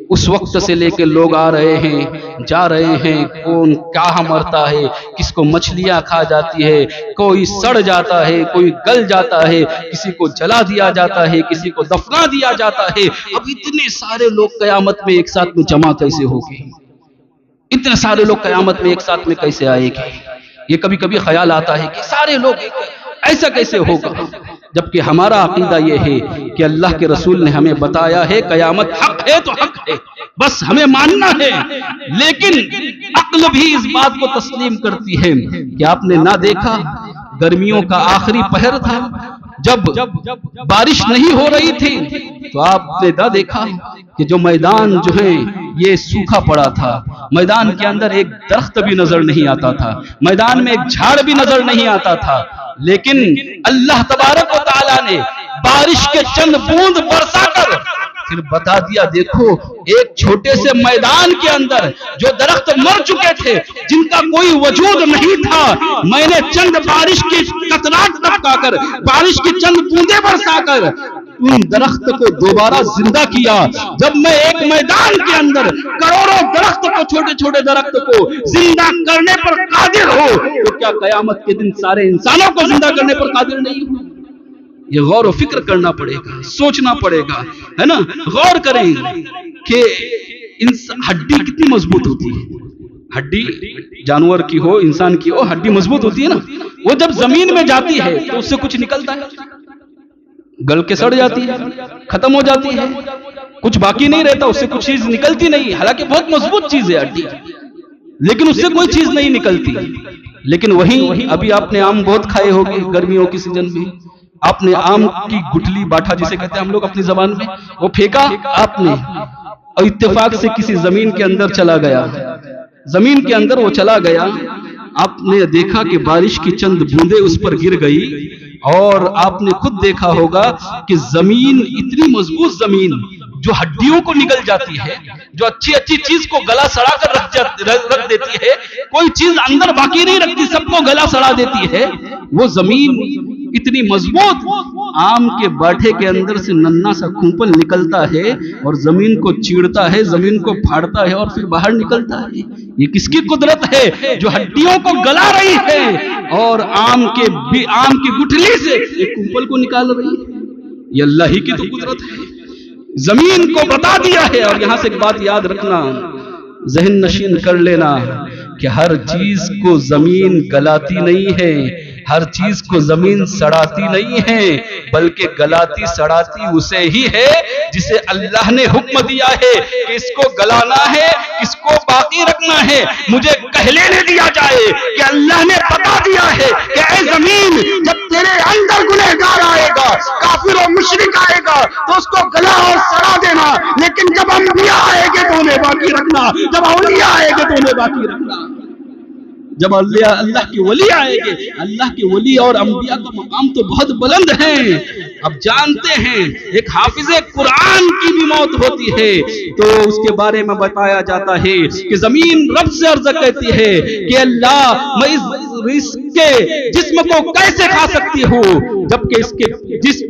اس وقت سے لے کے لوگ آ رہے ہیں جا رہے ہیں، کون کیا مرتا ہے، کس کو مچھلیاں کھا جاتی ہے، کوئی سڑ جاتا ہے، کوئی گل جاتا ہے، کسی کو جلا دیا جاتا ہے، کسی کو دفنا دیا جاتا ہے. اب اتنے سارے لوگ قیامت میں ایک ساتھ میں جمع کیسے ہوگے؟ اتنے سارے لوگ قیامت میں ایک ساتھ میں کیسے آئے گے؟ یہ کبھی کبھی خیال آتا ہے کہ سارے لوگ ایسا کیسے ہوگا؟ جبکہ ہمارا عقیدہ یہ ہے کہ اللہ کے رسول نے ہمیں بتایا ہے قیامت حق ہے تو حق ہے، بس ہمیں ماننا ہے. لیکن عقل بھی اس بات کو تسلیم کرتی ہے کہ آپ نے نہ دیکھا گرمیوں کا آخری پہر تھا، جب بارش نہیں ہو رہی تھی تو آپ نے نہ دیکھا کہ جو میدان جو ہے یہ سوکھا پڑا تھا، میدان کے اندر ایک درخت بھی نظر نہیں آتا تھا، میدان میں ایک جھاڑ بھی نظر نہیں آتا تھا. لیکن اللہ تبارک و تعالیٰ نے بارش کے چند بوند برسا کر پھر بتا دیا دیکھو ایک چھوٹے سے میدان کے اندر جو درخت مر چکے تھے، جن کا کوئی وجود نہیں تھا، میں نے چند بارش کی قطرات ٹپکا کر، بارش کی چند بوندیں برسا کر ان درخت کو دوبارہ زندہ کیا. جب میں ایک میدان کے اندر کروڑوں درخت کو، چھوٹے چھوٹے درخت کو زندہ کرنے پر قادر ہو تو کیا قیامت کے دن سارے انسانوں کو زندہ کرنے پر قادر نہیں ہو؟ یہ غور و فکر کرنا پڑے گا، سوچنا پڑے گا، ہے نا. غور کریں کہ ہڈی کتنی مضبوط ہوتی ہے. ہڈی جانور کی ہو، انسان کی ہو، ہڈی مضبوط ہوتی ہے نا. وہ جب زمین میں جاتی ہے تو اس سے کچھ نکلتا ہے، گل کے سڑ جاتی ہے، ختم ہو جاتی ہے، کچھ باقی نہیں رہتا، اس سے کچھ چیز نکلتی نہیں. حالانکہ بہت مضبوط چیز ہے ہڈی، لیکن اس سے کوئی چیز نہیں نکلتی. لیکن وہیں ابھی آپ نے آم بہت کھائے ہوگے گرمیوں کی سیزن میں، آپ نے آم کی گٹلی باٹھا جسے کہتے ہیں ہم لوگ اپنی زبان میں، وہ پھینکا آپ نے، اور اتفاق سے کسی زمین کے اندر چلا گیا، زمین کے اندر وہ چلا گیا، آپ نے دیکھا کہ بارش کی چند بوندیں اس پر گر گئی، اور آپ نے خود دیکھا ہوگا کہ زمین اتنی مضبوط زمین جو ہڈیوں کو نگل جاتی ہے، جو اچھی اچھی چیز کو گلا سڑا کر رکھ دیتی ہے، کوئی چیز اندر باقی نہیں رکھتی، سب کو گلا سڑا دیتی ہے، وہ زمین اتنی مضبوط آم کے باٹھے کے اندر سے ننھا سا کھوپل نکلتا ہے اور زمین کو چیڑتا ہے، زمین کو پھاڑتا ہے اور پھر باہر نکلتا ہے۔ یہ کس کی قدرت ہے جو ہڈیوں کو گلا رہی ہے اور آم کی گٹھلی سے ایک کھوپل کو نکال رہی ہے؟ یہ اللہ ہی کی تو قدرت ہے، زمین کو بتا دیا ہے۔ اور یہاں سے ایک بات یاد رکھنا، ذہن نشین کر لینا کہ ہر چیز کو زمین گلاتی نہیں ہے، ہر چیز کو زمین سڑاتی نہیں ہے، بلکہ گلاتی سڑاتی اسے ہی ہے جسے اللہ نے حکم دیا ہے کہ اس کو گلانا ہے، اس کو باقی رکھنا ہے۔ مجھے کہہ لینے دیا جائے کہ اللہ نے بتا دیا ہے کہ اے زمین، جب تیرے اندر گنہگار آئے گا، کافر و مشرک آئے گا تو اس کو گلا اور سڑا دینا، لیکن جب انبیاء آئے گے تو انہیں باقی رکھنا، جب اولیاء آئے گے تو انہیں باقی رکھنا، جب اللہ کے ولی آئے گے۔ اللہ کے ولی اور انبیاء کا مقام تو بہت بلند ہے۔ اب جانتے ہیں ایک حافظ قرآن کی بھی موت ہوتی ہے تو اس کے بارے میں بتایا جاتا ہے کہ زمین رب سے عرض کرتی ہے کہ اللہ میں اس کے جسم کو کیسے کھا سکتی ہوں جبکہ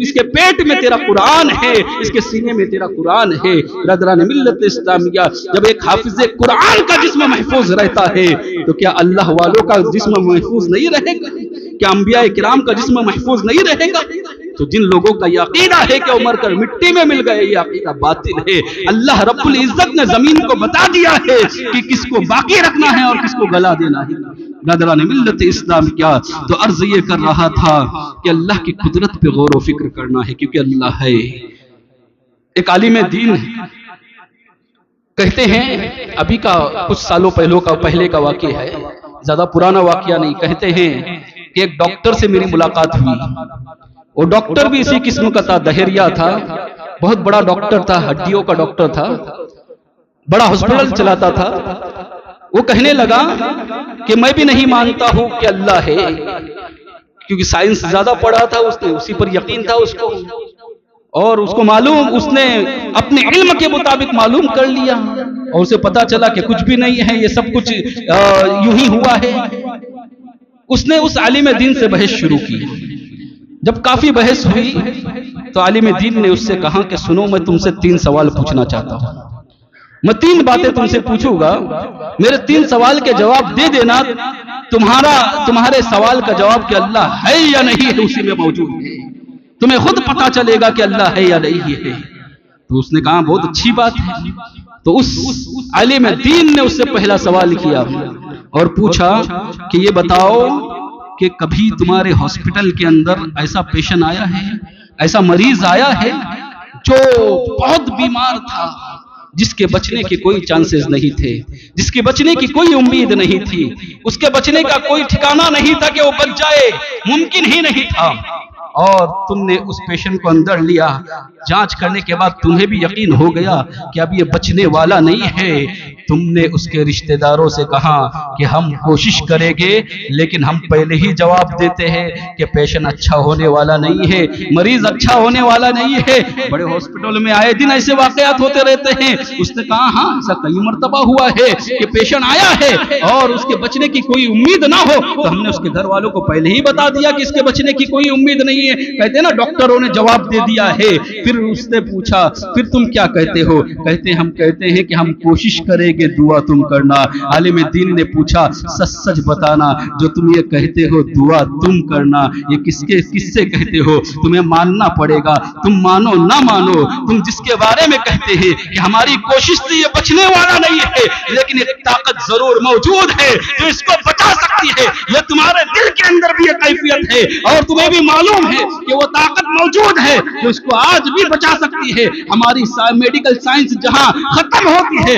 اس کے پیٹ میں تیرا قرآن ہے، اس کے سینے میں تیرا قرآن ہے۔ برادران ملت اسلامیہ، جب ایک حافظ قرآن کا جسم محفوظ رہتا ہے تو کیا اللہ والوں کا جسم محفوظ نہیں رہے گا؟ کیا انبیاء کرام کا جسم محفوظ نہیں رہے گا؟ تو جن لوگوں کا یہ عقیدہ ہے کہ وہ مر کر مٹی میں مل گئے، یہ عقیدہ باطل ہے۔ اللہ رب العزت نے زمین کو بتا دیا ہے کہ کس کو باقی رکھنا ہے اور کس کو گلا دینا ہے۔ برادران ملت اسلام کیا تو عرض یہ کر رہا تھا کہ اللہ کی قدرت پہ غور و فکر کرنا ہے، کیونکہ اللہ ہے۔ ایک عالم دین کہتے ہیں، ابھی کا کچھ سالوں پہلے کا واقعہ ہے، زیادہ پرانا واقعہ نہیں، کہتے ہیں کہ ایک ڈاکٹر سے میری ملاقات ہوئی، وہ ڈاکٹر بھی اسی قسم کا تھا، دہریا تھا، بہت بڑا ڈاکٹر تھا، ہڈیوں کا ڈاکٹر تھا، بڑا ہاسپٹل چلاتا تھا۔ وہ کہنے لگا کہ میں بھی نہیں مانتا ہوں کہ اللہ ہے، کیونکہ سائنس زیادہ پڑھا تھا، اس نے اسی پر یقین تھا اس کو، اور اس کو معلوم، اس نے اپنے علم کے مطابق معلوم کر لیا اور اسے پتا چلا کہ کچھ بھی نہیں ہے، یہ سب کچھ یوں ہی ہوا ہے۔ اس نے اس عالم دین سے بحث شروع کی۔ جب کافی بحث ہوئی تو عالم دین نے اس سے کہا کہ سنو، میں تم سے 3 سوال پوچھنا چاہتا ہوں، میں 3 باتیں تم سے پوچھوں گا، میرے 3 سوال کے جواب دے دینا، تمہارے سوال کا جواب کہ اللہ ہے یا نہیں ہے اسی میں موجود ہے، تمہیں خود پتا چلے گا کہ اللہ ہے یا نہیں ہے۔ تو اس نے کہا بہت اچھی بات ہے۔ تو اس عالم دین نے اس سے پہلا سوال کیا اور پوچھا کہ یہ بتاؤ کہ کبھی تمہارے ہاسپٹل کے اندر ایسا پیشنٹ آیا ہے، ایسا مریض آیا ہے جو بہت بیمار تھا، جس کے بچنے کے کوئی چانسز نہیں تھے، جس کے بچنے کی کوئی امید نہیں تھی، اس کے بچنے کا کوئی ٹھکانہ نہیں تھا کہ وہ بچ جائے، ممکن ہی نہیں تھا، اور تم نے اس پیشنٹ کو اندر لیا، جانچ کرنے کے بعد تمہیں بھی یقین ہو گیا کہ اب یہ بچنے والا نہیں ہے، تم نے اس کے رشتہ داروں سے کہا کہ ہم کوشش کریں گے، لیکن ہم پہلے ہی جواب دیتے ہیں کہ پیشنٹ اچھا ہونے والا نہیں ہے، مریض اچھا ہونے والا نہیں ہے۔ بڑے ہاسپٹل میں آئے دن ایسے واقعات ہوتے رہتے ہیں۔ اس نے کہا ہاں ایسا کئی مرتبہ ہوا ہے کہ پیشنٹ آیا ہے اور اس کے بچنے کی کوئی امید نہ ہو تو ہم نے اس کے گھر والوں کو پہلے ہی بتا دیا کہ اس کے بچنے کی کوئی امید نہیں ہے۔ کہتے ہیں نا ڈاکٹروں نے جواب دے دیا ہے۔ پھر اس نے پوچھا پھر تم کیا کہتے ہو؟ کہتے ہم کہتے ہیں کہ ہم کوشش کریں گے، دعا تم کرنا۔ عالم دین نے پوچھا سچ سچ بتانا، جو تم یہ کہتے ہو دعا تم کرنا، یہ کس سے کہتے ہو؟ تمہیں ماننا پڑے گا، تم مانو نہ مانو، تم جس کے بارے میں کہتے ہیں کہ ہماری کوشش سے یہ بچنے والا نہیں ہے، لیکن ایک طاقت ضرور موجود ہے جو اس کو بچا سکتی ہے، یہ تمہارے دل کے اندر بھی ایک کیفیت ہے اور تمہیں بھی معلوم ہے کہ وہ طاقت موجود ہے جو اس کو آج بھی بچا سکتی ہے۔ ہماری میڈیکل سائنس جہاں ختم ہوتی ہے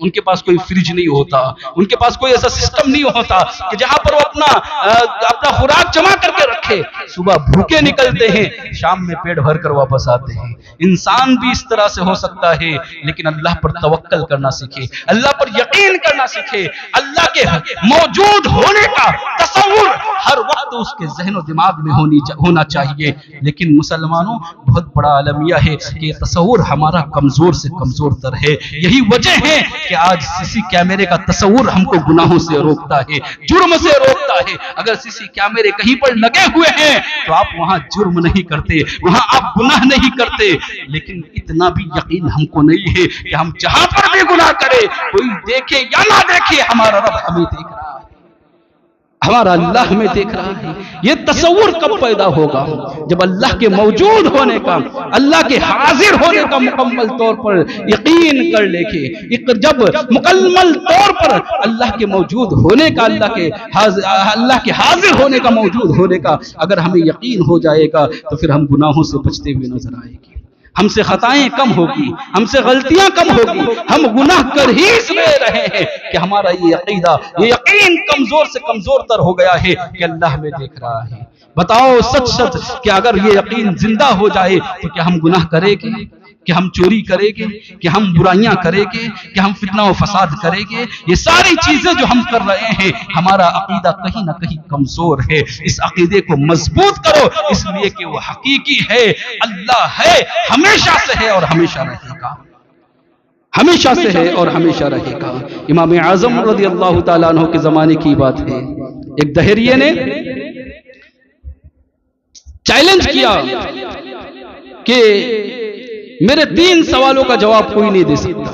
ان کے پاس کوئی فریج نہیں ہوتا، ان کے پاس کوئی ایسا سسٹم نہیں ہوتا کہ جہاں پر وہ اپنا خوراک جمع کر کے رکھے. صبح بھوکے نکلتے ہیں، شام میں پیٹ بھر کر واپس آتے ہیں. انسان بھی اس طرح سے ہو سکتا ہے، لیکن اللہ پر توکل کرنا سیکھے، اللہ پر یقین کرنا سیکھے. اللہ کے موجود ہونے کا تصور ہر وقت اس کے ذہن و دماغ میں ہونا چاہیے. لیکن مسلمانوں، بہت بڑا المیہ ہے کہ یہ تصور ہمارا کمزور سے کمزور تر ہے. یہی وجہ ہے کہ آج سی سی کیمرے کا تصور ہم کو گناہوں سے روکتا ہے، جرم سے روکتا ہے. اگر سی سی کیمرے کہیں پر لگے ہوئے ہیں تو آپ وہاں جرم نہیں کرتے، وہاں آپ گناہ نہیں کرتے. لیکن اتنا بھی یقین ہم کو نہیں ہے کہ ہم جہاں پر بھی گناہ کریں، کوئی دیکھے یا نہ دیکھے، ہمارا رب ہمیں دیکھ رہا ہے، ہمارا اللہ ہمیں دیکھ رہا ہے. یہ تصور کب پیدا ہوگا؟ جب اللہ کے موجود ہونے کا، اللہ کے حاضر ہونے کا مکمل طور پر یقین کر لے کے، جب مکمل طور پر اللہ کے موجود ہونے کا، اللہ کے حاضر ہونے کا، موجود ہونے کا اگر ہمیں یقین ہو جائے گا تو پھر ہم گناہوں سے بچتے ہوئے نظر آئیں گے. ہم سے خطائیں کم ہوگی، ہم سے غلطیاں کم ہوگی. ہم گناہ کر ہی اس میں رہے ہیں کہ ہمارا یہ عقیدہ، یہ یقین کمزور سے کمزور تر ہو گیا ہے کہ اللہ ہمیں دیکھ رہا ہے. بتاؤ سچ سچ کہ اگر یہ یقین زندہ ہو جائے تو کیا ہم گناہ کریں گے؟ کہ ہم چوری کریں گے؟ کہ ہم برائیاں کریں گے؟ کہ ہم فتنہ و فساد کریں گے؟ یہ ساری چیزیں جو ہم کر رہے ہیں، ہمارا عقیدہ کہیں نہ کہیں کمزور ہے. اس عقیدے کو مضبوط کرو، اس لیے کہ وہ حقیقی ہے، اللہ ہے، ہمیشہ سے ہے اور ہمیشہ رہے گا، ہمیشہ سے ہے اور ہمیشہ رہے گا. امام اعظم رضی اللہ تعالیٰ عنہ کے زمانے کی بات ہے، ایک دہریے نے چیلنج کیا کہ میرے 3 سوالوں کا جواب کوئی نہیں دے سکتا.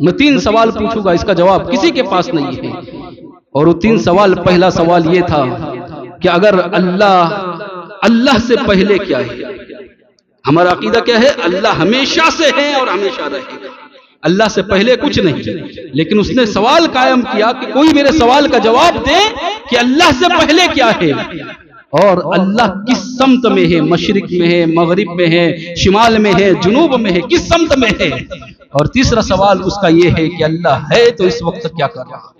میں 3 سوال پوچھوں گا، اس کا جواب کسی کے پاس نہیں ہے. اور وہ 3 سوال، پہلا سوال یہ تھا کہ اگر اللہ سے پہلے کیا ہے؟ ہمارا عقیدہ کیا ہے؟ اللہ ہمیشہ سے ہے اور ہمیشہ رہے گا، اللہ سے پہلے کچھ نہیں. لیکن اس نے سوال قائم کیا کہ کوئی میرے سوال کا جواب دے کہ اللہ سے پہلے کیا ہے، اور اللہ کس سمت میں ہے، مشرق میں ہے، مغرب میں ہے، شمال میں ہے، جنوب میں ہے، کس سمت میں ہے. اور تیسرا سوال اس کا یہ ہے کہ اللہ ہے تو اس وقت کیا کر رہا.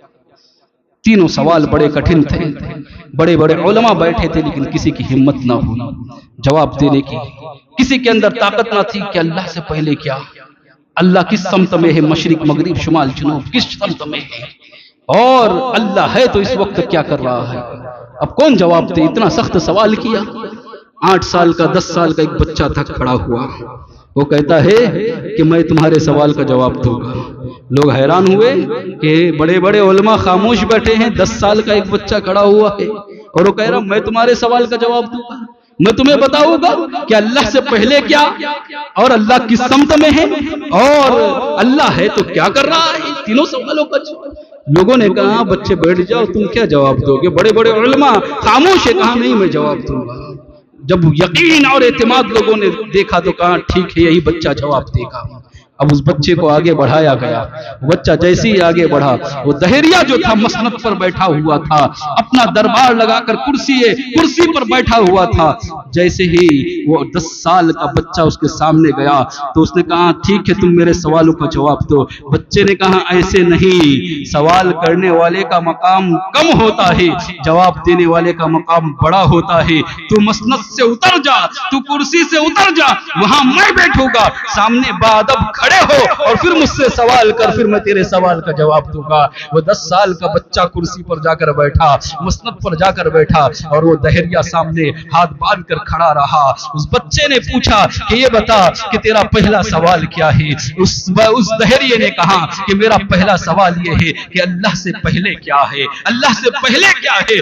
تینوں سوال بڑے کٹھن تھے، بڑے بڑے علماء بیٹھے تھے، لیکن کسی کی ہمت نہ ہوئی جواب دینے کی. کسی کے اندر طاقت نہ تھی کہ اللہ سے پہلے کیا، اللہ کس سمت میں ہے، مشرق مغرب شمال جنوب کس سمت میں ہے، اور اللہ ہے تو اس وقت کیا کر رہا ہے. اب کون جواب دے؟ اتنا سخت سوال کیا. 8 سال کا 10 سال کا ایک بچہ تھا کھڑا ہوا، وہ کہتا ہے کہ میں تمہارے سوال کا جواب دوں گا. لوگ حیران ہوئے کہ بڑے بڑے علماء خاموش بیٹھے ہیں، 10 سال کا ایک بچہ کھڑا ہوا ہے اور وہ کہہ رہا میں تمہارے سوال کا جواب دوں گا. میں تمہیں بتاؤں گا کہ اللہ سے پہلے کیا، اور اللہ کس سمت میں ہے، اور اللہ ہے تو کیا کر رہا ہے. تینوں سوالوں کا جواب. لوگوں نے کہا بچے بیٹھ جاؤ، تم کیا جواب دو گے؟ بڑے بڑے علماء خاموش ہے. کہا نہیں میں جواب دوں گا. جب یقین اور اعتماد لوگوں نے دیکھا تو کہا ٹھیک ہے یہی بچہ جواب دے گا. اب اس بچے کو آگے بڑھایا گیا. بچہ جیسے ہی آگے بڑھا، وہ دہریہ جو تھا مسند پر بیٹھا ہوا تھا، اپنا دربار لگا کر کرسی پر بیٹھا ہوا تھا. جیسے ہی وہ 10 سال کا بچہ اس کے سامنے گیا تو اس نے کہا ٹھیک ہے تم میرے سوالوں کا جواب دو. بچے نے کہا ایسے نہیں، سوال کرنے والے کا مقام کم ہوتا ہے، جواب دینے والے کا مقام بڑا ہوتا ہے. تو مسند سے اتر جا، تو کرسی سے اتر جا، وہاں میں بیٹھوں گا، سامنے بادب کھڑے ہو اور پھر مجھ سے سوال کر، پھر میں تیرے سوال کا جواب دوں گا. وہ 10 سال کا بچہ کرسی پر جا کر بیٹھا، مسند پر جا کر بیٹھا، اور وہ دہریہ سامنے ہاتھ باندھ کر کھڑا رہا. اس بچے نے پوچھا کہ یہ بتا کہ تیرا پہلا سوال کیا ہے. اس دہریے نے کہا کہ میرا پہلا سوال یہ ہے کہ اللہ سے پہلے کیا ہے، اللہ سے پہلے کیا ہے.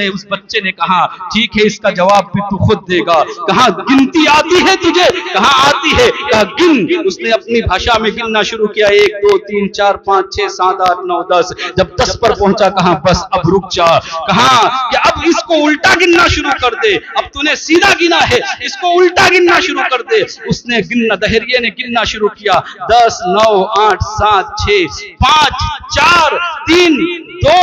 اس بچے نے کہا ٹھیک ہے اس کا جواب بھی تو خود دے گا. کہاں گنتی آتی ہے تجھے؟ کہاں آتی ہے؟ کہا گن. اس نے اپنی بھاشا میں گننا شروع کیا، 1 2 3 4 5 6 7 8 9 10. جب 10 پر پہنچا کہا بس اب رک جا. کہا کہ اب اس کو الٹا گننا شروع کر دے، اب تو نے سیدھا گنا ہے، اس کو الٹا گننا شروع کر دے. اس نے دہریے نے گننا شروع کیا، 10 9 8 7 6 5 4 3 2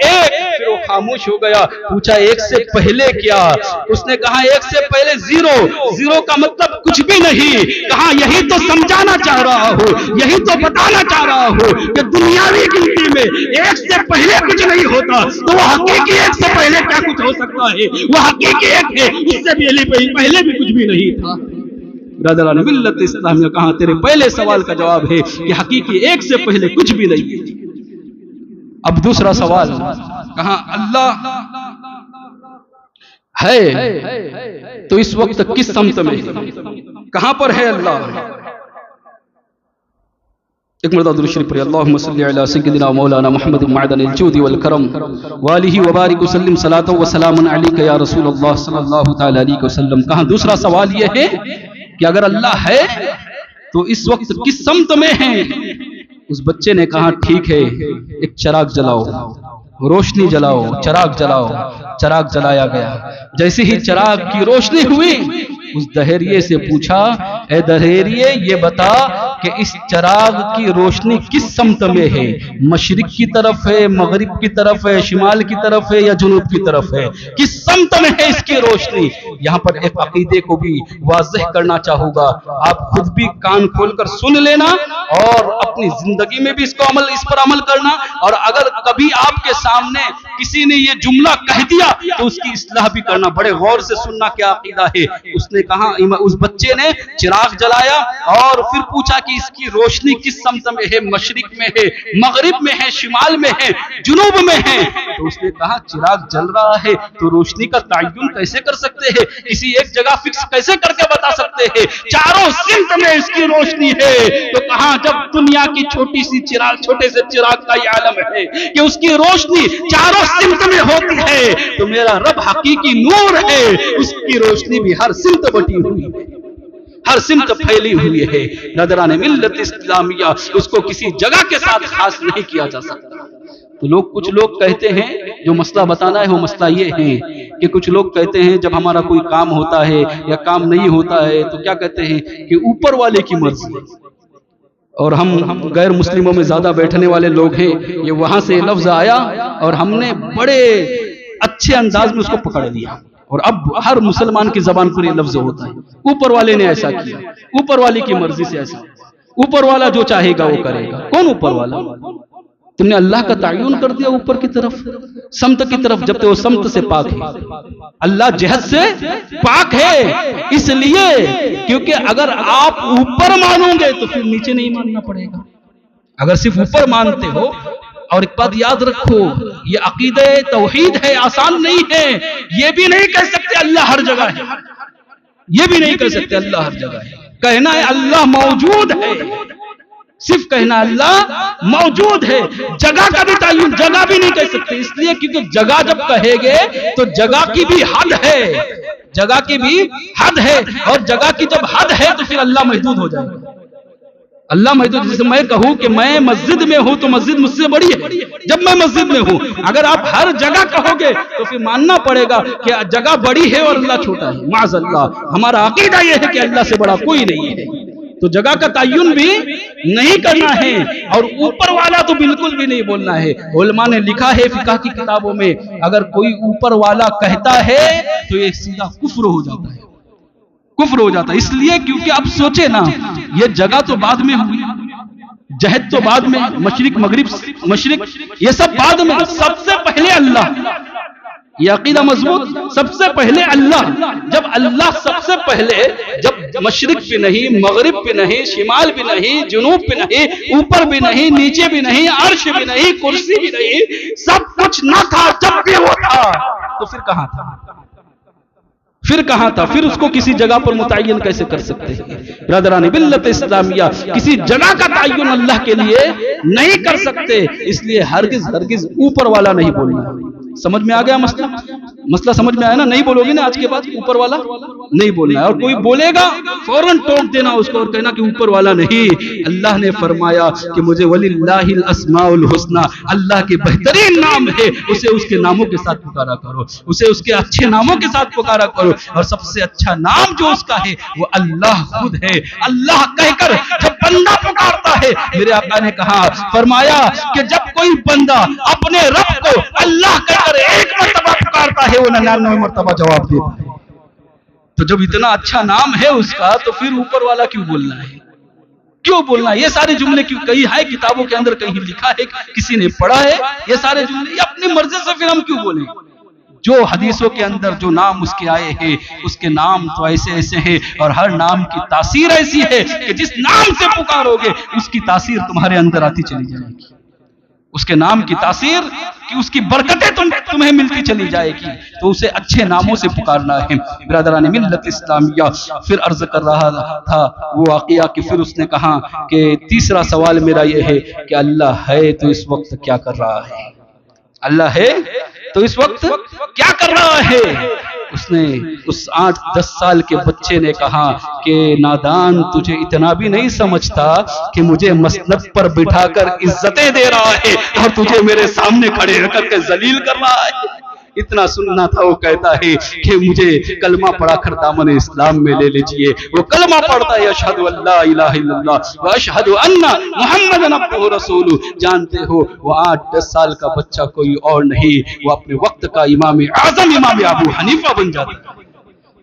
1. پھر وہ خاموش ہو گیا. پوچھا ایک سے پہلے کیا؟ اس نے کہا ایک سے پہلے زیرو. زیرو کا مطلب کچھ بھی نہیں. کہا یہی تو سمجھانا چاہ رہا ہوں, یہی تو بتانا چاہ رہا ہوں کہ دنیاوی گنتی میں ایک سے پہلے کچھ نہیں ہوتا, تو وہ حقیقی ایک سے پہلے کیا کچھ ہو سکتا ہے؟ وہ حقیقی ایک ہے, اس سے بھی پہلے بھی کچھ بھی نہیں تھا. برادران ملت اسلامیہ, کہاں تیرے پہلے سوال کا جواب ہے کہ حقیقی ایک سے پہلے کچھ بھی نہیں. اب دوسرا سوال, کہاں اللہ ہے تو اس وقت کس سمت میں ہے؟ کہاں پر ہے اللہ؟ ایک مرتبہ درود شریف پڑھیں. اللہم صلی علی سیدنا مولانا محمد معدن الجود والکرم والہ وبارک وسلم صلاۃ و سلام علیک یا رسول اللہ صلی اللہ تعالی علیہ وسلم. کہاں دوسرا سوال یہ ہے کہ اگر اللہ ہے تو اس وقت کس سمت میں ہے؟ اس بچے نے کہا ٹھیک ہے, ایک چراغ جلاؤ, روشنی جلاؤ, چراغ جلاؤ. چراغ جلایا گیا. جیسے ہی چراغ کی روشنی ہوئی, اس دہریے سے پوچھا اے دہریے یہ بتا کہ اس چراغ کی روشنی کس سمت میں ہے؟ مشرق کی طرف ہے, مغرب کی طرف ہے, شمال کی طرف ہے یا جنوب کی طرف ہے؟ کس سمت میں ہے اس کی روشنی؟ یہاں پر ایک عقیدے کو بھی واضح کرنا چاہوں گا, آپ خود بھی کان کھول کر سن لینا اور اپنی زندگی میں بھی اس پر عمل کرنا. اور اگر کبھی آپ کے سامنے کسی نے یہ جملہ کہہ دیا تو اس کی اصلاح بھی کرنا. بڑے غور سے سننا کیا عقیدہ ہے. اس نے کہا, اس بچے نے چراغ جلایا اور پھر پوچھا کہ اس کی روشنی کس سمت میں ہے؟ مشرق میں ہے, مغرب میں ہے, شمال میں ہے, جنوب میں ہے؟ تو اس نے کہا چراغ جل رہا ہے تو روشنی کا تعین کیسے کر سکتے ہیں؟ کسی ایک جگہ فکس کیسے کر کے بتا سکتے ہیں؟ چاروں سمت میں اس کی روشنی ہے. تو کہا جب دنیا کی چھوٹی سی چراغ, چھوٹے سے چراغ کا یہ عالم ہے کہ اس کی روشنی چاروں سمت میں ہوتی ہے, تو میرا رب حقیقی نور ہے, اس کی روشنی بھی ہر سمت بٹی ہوئی ہے, ہر سمت پھیلی ہوئی ہے. نظران ملت اسلامیہ, اس کو کسی جگہ کے ساتھ خاص نہیں کیا جا سکتا. تو کچھ لوگ کہتے ہیں, جو مسئلہ بتانا ہے وہ مسئلہ یہ ہے کہ کچھ لوگ کہتے ہیں جب ہمارا کوئی کام ہوتا ہے یا کام نہیں ہوتا ہے تو کیا کہتے ہیں کہ اوپر والے کی مرضی. اور ہم غیر مسلموں میں زیادہ بیٹھنے والے لوگ ہیں, یہ وہاں سے لفظ آیا اور ہم نے بڑے اچھے انداز میں اس کو پکڑ لیا, اور اب ہر مسلمان کی زبان پر یہ لفظ ہوتا ہے, اوپر والے نے ایسا کیا, اوپر والے کی مرضی سے ایسا, اوپر والا جو چاہے گا وہ کرے گا. کون اوپر والا؟ تم نے اللہ کا تعین کر دیا اوپر کی طرف, سمت کی طرف, جب تو وہ سمت سے پاک ہے. اللہ جہت سے پاک ہے, اس لیے کیونکہ اگر آپ اوپر مانو گے تو پھر نیچے نہیں ماننا پڑے گا. اگر صرف اوپر مانتے ہو, اور ایک بات یاد رکھو, یہ عقیدہ توحید ہے, آسان نہیں ہے. یہ بھی نہیں کہہ سکتے اللہ ہر جگہ ہے, یہ بھی نہیں کہہ سکتے اللہ ہر جگہ ہے. کہنا ہے اللہ موجود ہے, صرف کہنا اللہ موجود ہے. جگہ کا بھی تعین, جگہ بھی نہیں کہہ سکتے, اس لیے کیونکہ جگہ جب کہے گے تو جگہ کی بھی حد ہے, جگہ کی بھی حد ہے, اور جگہ کی جب حد ہے تو پھر اللہ محدود ہو جائے گا. اللہ محدود, جیسے میں کہوں کہ میں مسجد میں ہوں تو مسجد مجھ سے بڑی ہے جب میں مسجد میں ہوں. اگر آپ ہر جگہ کہو گے تو پھر ماننا پڑے گا کہ جگہ بڑی ہے اور اللہ چھوٹا ہے. معاذ اللہ, ہمارا عقیدہ یہ ہے کہ اللہ سے بڑا کوئی نہیں ہے. تو جگہ کا تعین بھی نہیں کرنا ہے, اور اوپر والا تو بالکل بھی نہیں بولنا ہے. علماء نے لکھا ہے فقہ کی کتابوں میں, اگر کوئی اوپر والا کہتا ہے تو یہ سیدھا کفر ہو جاتا ہے, کفر ہو جاتا ہے. اس لیے کیونکہ اب سوچے نا, یہ جگہ تو بعد میں ہوئی, جہت تو بعد میں, مشرق مغرب مشرق یہ سب بعد میں, سب سے پہلے اللہ. یہ عقیدہ مضبوط, سب سے پہلے اللہ. جب اللہ سب سے پہلے, جب مشرق بھی نہیں, مغرب بھی نہیں, شمال بھی نہیں, جنوب بھی نہیں, اوپر بھی نہیں, نیچے بھی نہیں, عرش بھی نہیں, کرسی بھی نہیں, سب کچھ نہ تھا, جب بھی وہ تھا تو پھر کہاں تھا؟ پھر کہاں تھا؟ پھر اس کو کسی جگہ پر متعین کیسے کر سکتے ہیں؟ برادران ملت اسلامیہ, کسی جگہ کا تعین اللہ کے لیے نہیں کر سکتے. اس لیے ہرگز ہرگز اوپر والا نہیں بولنا. سمجھ میں آ گیا مسئلہ؟ مسئلہ سمجھ میں آیا نا؟ نہیں بولو گے نا آج کے بعد اوپر والا نہیں بولنا ہے, اور کوئی بولے گا فوراً ٹوک دینا اس کو اور کہنا کہ اوپر والا نہیں. اللہ نے فرمایا کہ مجھے وَلِلَّهِ الْأَسْمَاءُ الْحُسْنَى, اللہ کے بہترین نام ہے, اسے اس کے ناموں کے ساتھ پکارا کرو, اسے اس کے اچھے ناموں کے ساتھ پکارا کرو. اور سب سے اچھا نام جو اس کا ہے وہ اللہ خود ہے. اللہ کہہ کر جب بندہ پکارتا ہے, میرے آقا نے کہا, فرمایا کہ جب کوئی بندہ اپنے رب کو اللہ کہہ کر ایک پکارتا ہے وہ 99 مرتبہ جواب دیتا ہے. تو جب اتنا اچھا نام ہے اس کا تو پھر اوپر والا کیوں بولنا ہے؟ کیوں بولنا ہے؟ یہ سارے جملے کیوں کہیں ہے کتابوں کے اندر، کہیں لکھا ہے، کسی نے پڑھا ہے؟ یہ سارے جملے یہ اپنی مرضی سے پھر ہم کیوں بولیں؟ جو حدیثوں کے اندر جو نام اس کے آئے ہیں، اس کے نام تو ایسے ایسے ہیں، اور ہر نام کی تاثیر ایسی ہے کہ جس نام سے پکارو گے اس کی تاثیر تمہارے اندر آتی چلی جائے گی. اس کے نام کی تاثیر کہ اس کی برکتیں تمہیں ملتی چلی جائے گی. تو اسے اچھے ناموں سے پکارنا ہے. برادران ملت اسلامیہ، پھر عرض کر رہا تھا وہ واقعہ کہ پھر اس نے کہا کہ تیسرا سوال میرا یہ ہے کہ اللہ ہے تو اس وقت کیا کر رہا ہے؟ اللہ ہے تو اس وقت کیا کر رہا ہے؟ اس نے اس 8-10 سال کے بچے نے کہا کہ نادان، تجھے اتنا بھی نہیں سمجھتا کہ مجھے مسند پر بٹھا کر عزتیں دے رہا ہے اور تجھے میرے سامنے کھڑے کر کے ذلیل کر رہا ہے؟ اتنا سننا تھا. وہ کہتا ہے کہ مجھے کلمہ پڑھا کر دامن اسلام میں لے لیجئے. وہ کلمہ پڑھتا ہے اشہد ان لا الہ الا اللہ واشہد ان محمد عبدہ ورسولہ. جانتے ہو وہ 8-10 سال کا بچہ کوئی اور نہیں، وہ اپنے وقت کا امام اعظم امام ابو حنیفہ بن جاتا ہے.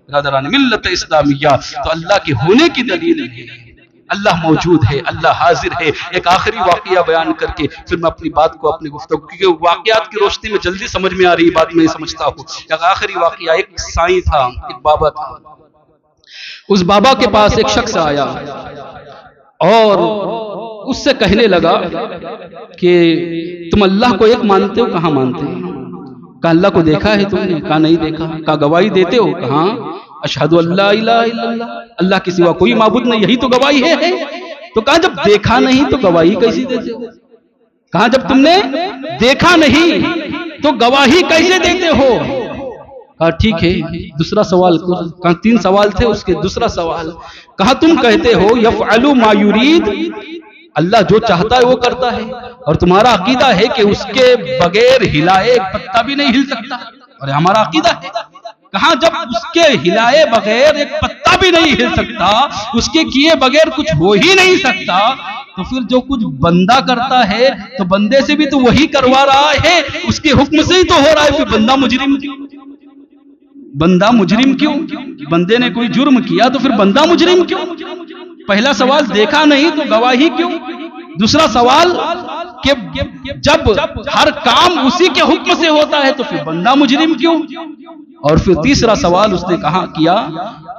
برادران ملت اسلامیہ، تو اللہ کے ہونے کی دلیل ہے اللہ موجود ہے، اللہ حاضر ہے. ایک آخری واقعہ بیان کر کے پھر میں اپنی بات کو، اپنی گفتگو، کیونکہ واقعات کی روشنی میں جلدی سمجھ میں آ رہی بات میں سمجھتا ہوں. ایک آخری واقعہ، ایک سائیں تھا، ایک بابا تھا. اس بابا کے پاس ایک شخص آیا اور اس سے کہنے لگا کہ تم اللہ کو ایک مانتے ہو؟ کہاں مانتے ہیں؟ کہا اللہ کو دیکھا ہے تم نے؟ کہا نہیں دیکھا. کہا گواہی دیتے ہو؟ کہا اشہد ان لا الہ الا اللہ، اللہ کے سوا کوئی معبود نہیں، یہی تو گواہی ہے. تو کہا جب دیکھا نہیں تو گواہی کیسے دیتے ہو؟ کہا جب تم نے دیکھا نہیں تو گواہی کیسے دیتے ہو؟ کہا ٹھیک ہے دوسرا سوال. کہا 3 سوال تھے اس کے. دوسرا سوال، کہا تم کہتے ہو یفعل ما یرید، اللہ جو چاہتا ہے وہ کرتا ہے، اور تمہارا عقیدہ ہے کہ اس کے بغیر ہلائے ایک پتا بھی نہیں ہل سکتا، اور ہمارا عقیدہ ہے. کہاں جب اس کے ہلائے بغیر ایک پتا بھی نہیں ہل سکتا، اس کے کیے بغیر کچھ ہو ہی نہیں سکتا، تو پھر جو کچھ بندہ کرتا ہے تو بندے سے بھی تو وہی کروا رہا ہے، اس کے حکم سے ہی تو ہو رہا ہے. پھر بندہ مجرم کیوں؟ بندہ مجرم کیوں؟ بندے نے کوئی جرم کیا تو پھر بندہ مجرم کیوں؟ پہلا سوال دیکھا نہیں تو گواہی کیوں؟ دوسرا سوال کہ جب ہر کام اسی کے حکم سے ہوتا ہے تو پھر بندہ مجرم کیوں؟ اور پھر تیسرا سوال اس نے کہا کیا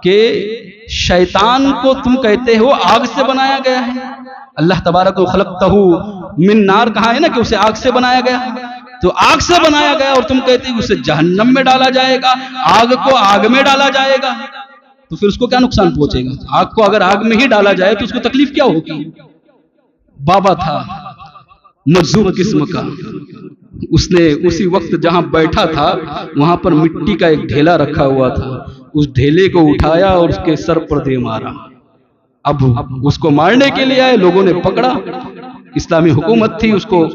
کہ شیطان کو تم کہتے ہو آگ سے بنایا گیا ہے. اللہ تبارک و خلقتہ من نار کہا ہے نا کہ اسے آگ سے بنایا گیا، تو آگ سے بنایا گیا اور تم کہتے ہو اسے جہنم میں ڈالا جائے گا، آگ کو آگ میں ڈالا جائے گا، تو پھر اس کو کیا نقصان پہنچے گا؟ آگ کو اگر آگ میں ہی ڈالا جائے تو اس کو تکلیف کیا ہوگی؟ بابا تھا مجذوب قسم کا، اس نے اسی وقت جہاں بیٹھا تھا وہاں پر مٹی کا ایک ڈھیلا رکھا ہوا تھا، اس ڈھیلے کو اٹھایا اور اس کے سر پر دے مارا. اب اس کو مارنے کے لیے آئے، لوگوں نے پکڑا، اسلامی حکومت تھی، اس کو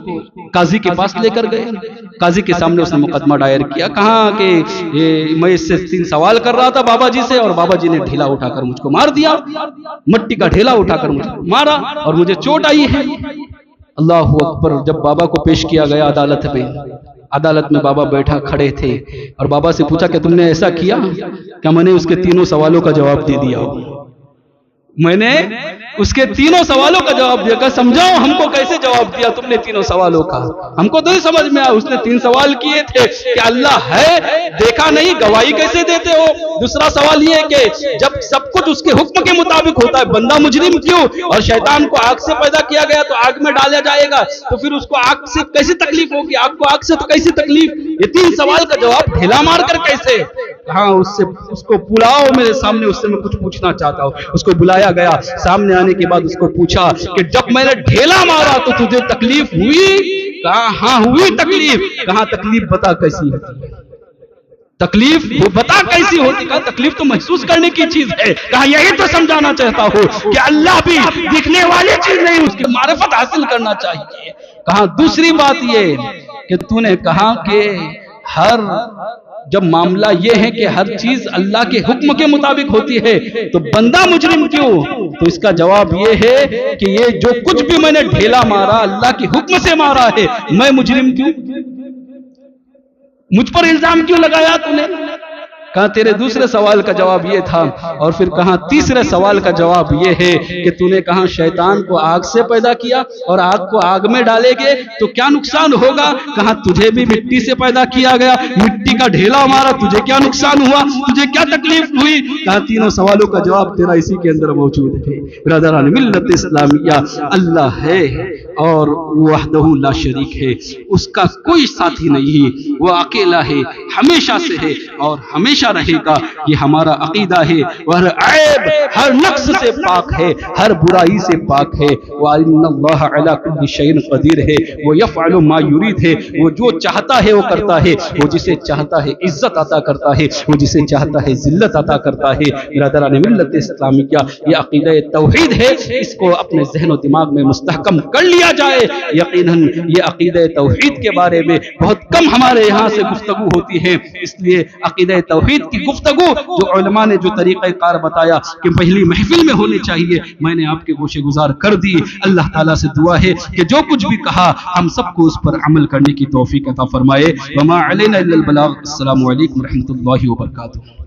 قاضی کے پاس لے کر گئے. قاضی کے سامنے اس نے مقدمہ دائر کیا، کہا کہ میں اس سے 3 سوال کر رہا تھا بابا جی سے، اور بابا جی نے ڈھیلا اٹھا کر مجھ کو مار دیا، مٹی کا ڈھیلا اٹھا کر مجھ کو مارا اور مجھے چوٹ آئی ہے. اللہ اکبر. جب بابا کو پیش کیا گیا عدالت میں، عدالت میں بابا بیٹھا کھڑے تھے اور بابا سے پوچھا کہ تم نے ایسا کیا؟ کیا میں نے اس کے 3 سوالوں کا جواب دے دیا ہو؟ میں نے اس کے 3 سوالوں کا جواب دیا. کہ سمجھاؤ ہم کو کیسے جواب دیا تم نے 3 سوالوں کا؟ ہم کو تو نہیں سمجھ میں آیا. اس نے 3 سوال کیے تھے کہ اللہ ہے، دیکھا نہیں، گواہی کیسے دیتے ہو؟ دوسرا سوال یہ کہ جب سب کچھ اس کے حکم کے مطابق ہوتا ہے بندہ مجرم کیوں؟ اور شیطان کو آگ سے پیدا کیا گیا تو آگ میں ڈالا جائے گا، تو پھر اس کو آگ سے کیسی تکلیف ہوگی؟ آگ کو آگ سے تو کیسی تکلیف؟ یہ 3 سوال کا جواب ڈھیلا مار کر کیسے؟ ہاں اس کو بلاؤ میرے سامنے، اس سے میں کچھ پوچھنا چاہتا ہوں. اس کو بلایا گیا. سامنے آنے کے بعد اس کو پوچھا کہ جب میں نے ڈھیلا مارا تو تجھے تکلیف ہوئی؟ کہا ہاں ہوئی تکلیف. کہاں تکلیف بتا کیسی ہوتی ہے؟ تکلیف وہ بتا کیسی ہوتی؟ کہا تکلیف تو محسوس کرنے کی چیز ہے. کہا یہی تو سمجھانا چاہتا ہوں کہ اللہ بھی دکھنے والی چیز نہیں، اس کی معرفت حاصل کرنا چاہیے. کہا دوسری بات یہ کہ تو نے کہا کہ جب معاملہ یہ ہے کہ ہر چیز اللہ کے حکم کے مطابق ہوتی ہے تو بندہ مجرم کیوں؟ تو اس کا جواب یہ ہے کہ یہ جو کچھ بھی میں نے ڈھیلا مارا اللہ کے حکم سے مارا ہے، میں مجرم کیوں؟ مجھ پر الزام کیوں لگایا تو نے؟ کہا تیرے دوسرے سوال کا جواب یہ تھا، اور پھر کہا تیسرے سوال کا جواب یہ ہے کہ تو نے کہا شیطان کو آگ سے پیدا کیا اور آگ کو آگ میں ڈالے گے تو کیا نقصان ہوگا؟ کہا تجھے بھی مٹی سے پیدا کیا گیا، مٹی کا ڈھیلا مارا، تجھے کیا نقصان ہوا، تجھے کیا تکلیف ہوئی؟ کہا تینوں سوالوں کا جواب تیرا اسی کے اندر موجود ہے۔ برادران ملت اسلامیہ، اللہ ہے اور وحدہ لا شریک ہے، اس کا کوئی ساتھی نہیں، وہ اکیلا ہے، ہمیشہ سے ہے اور ہمیشہ رہے گا۔ یہ ہمارا عقیدہ ہے، وہ ہر عیب ہر نقص سے پاک ہے، ہر برائی سے پاک ہے۔ وَإِنَّ اللَّهَ عَلَى كُلِّ شَيْءٍ قَدِيرٌ ہے، وہ يَفْعَلُ مَا يُرِيدُ ہے، وہ جو چاہتا ہے وہ کرتا ہے، وہ جسے چاہتا ہے عزت عطا کرتا ہے، وہ جسے چاہتا ہے ذلت عطا کرتا ہے۔ برادران ملت اسلامیہ، یہ عقیدہ توحید ہے، اس کو اپنے ذہن و دماغ میں مستحکم کر لیا جائے۔ یقیناً یہ عقیدہ توحید کے بارے میں بہت کم ہمارے یہاں سے گفتگو ہوتی ہے، اس لیے عقیدہ توحید کی گفتگو جو علماء نے جو طریقہ کار بتایا کہ پہلی محفل میں ہونی چاہیے، میں نے آپ کے گوشے گزار کر دی۔ اللہ تعالیٰ سے دعا ہے کہ جو کچھ بھی کہا ہم سب کو اس پر عمل کرنے کی توفیق عطا فرمائے۔ وما علینا الا البلاغ۔ السلام علیکم ورحمۃ اللہ وبرکاتہ۔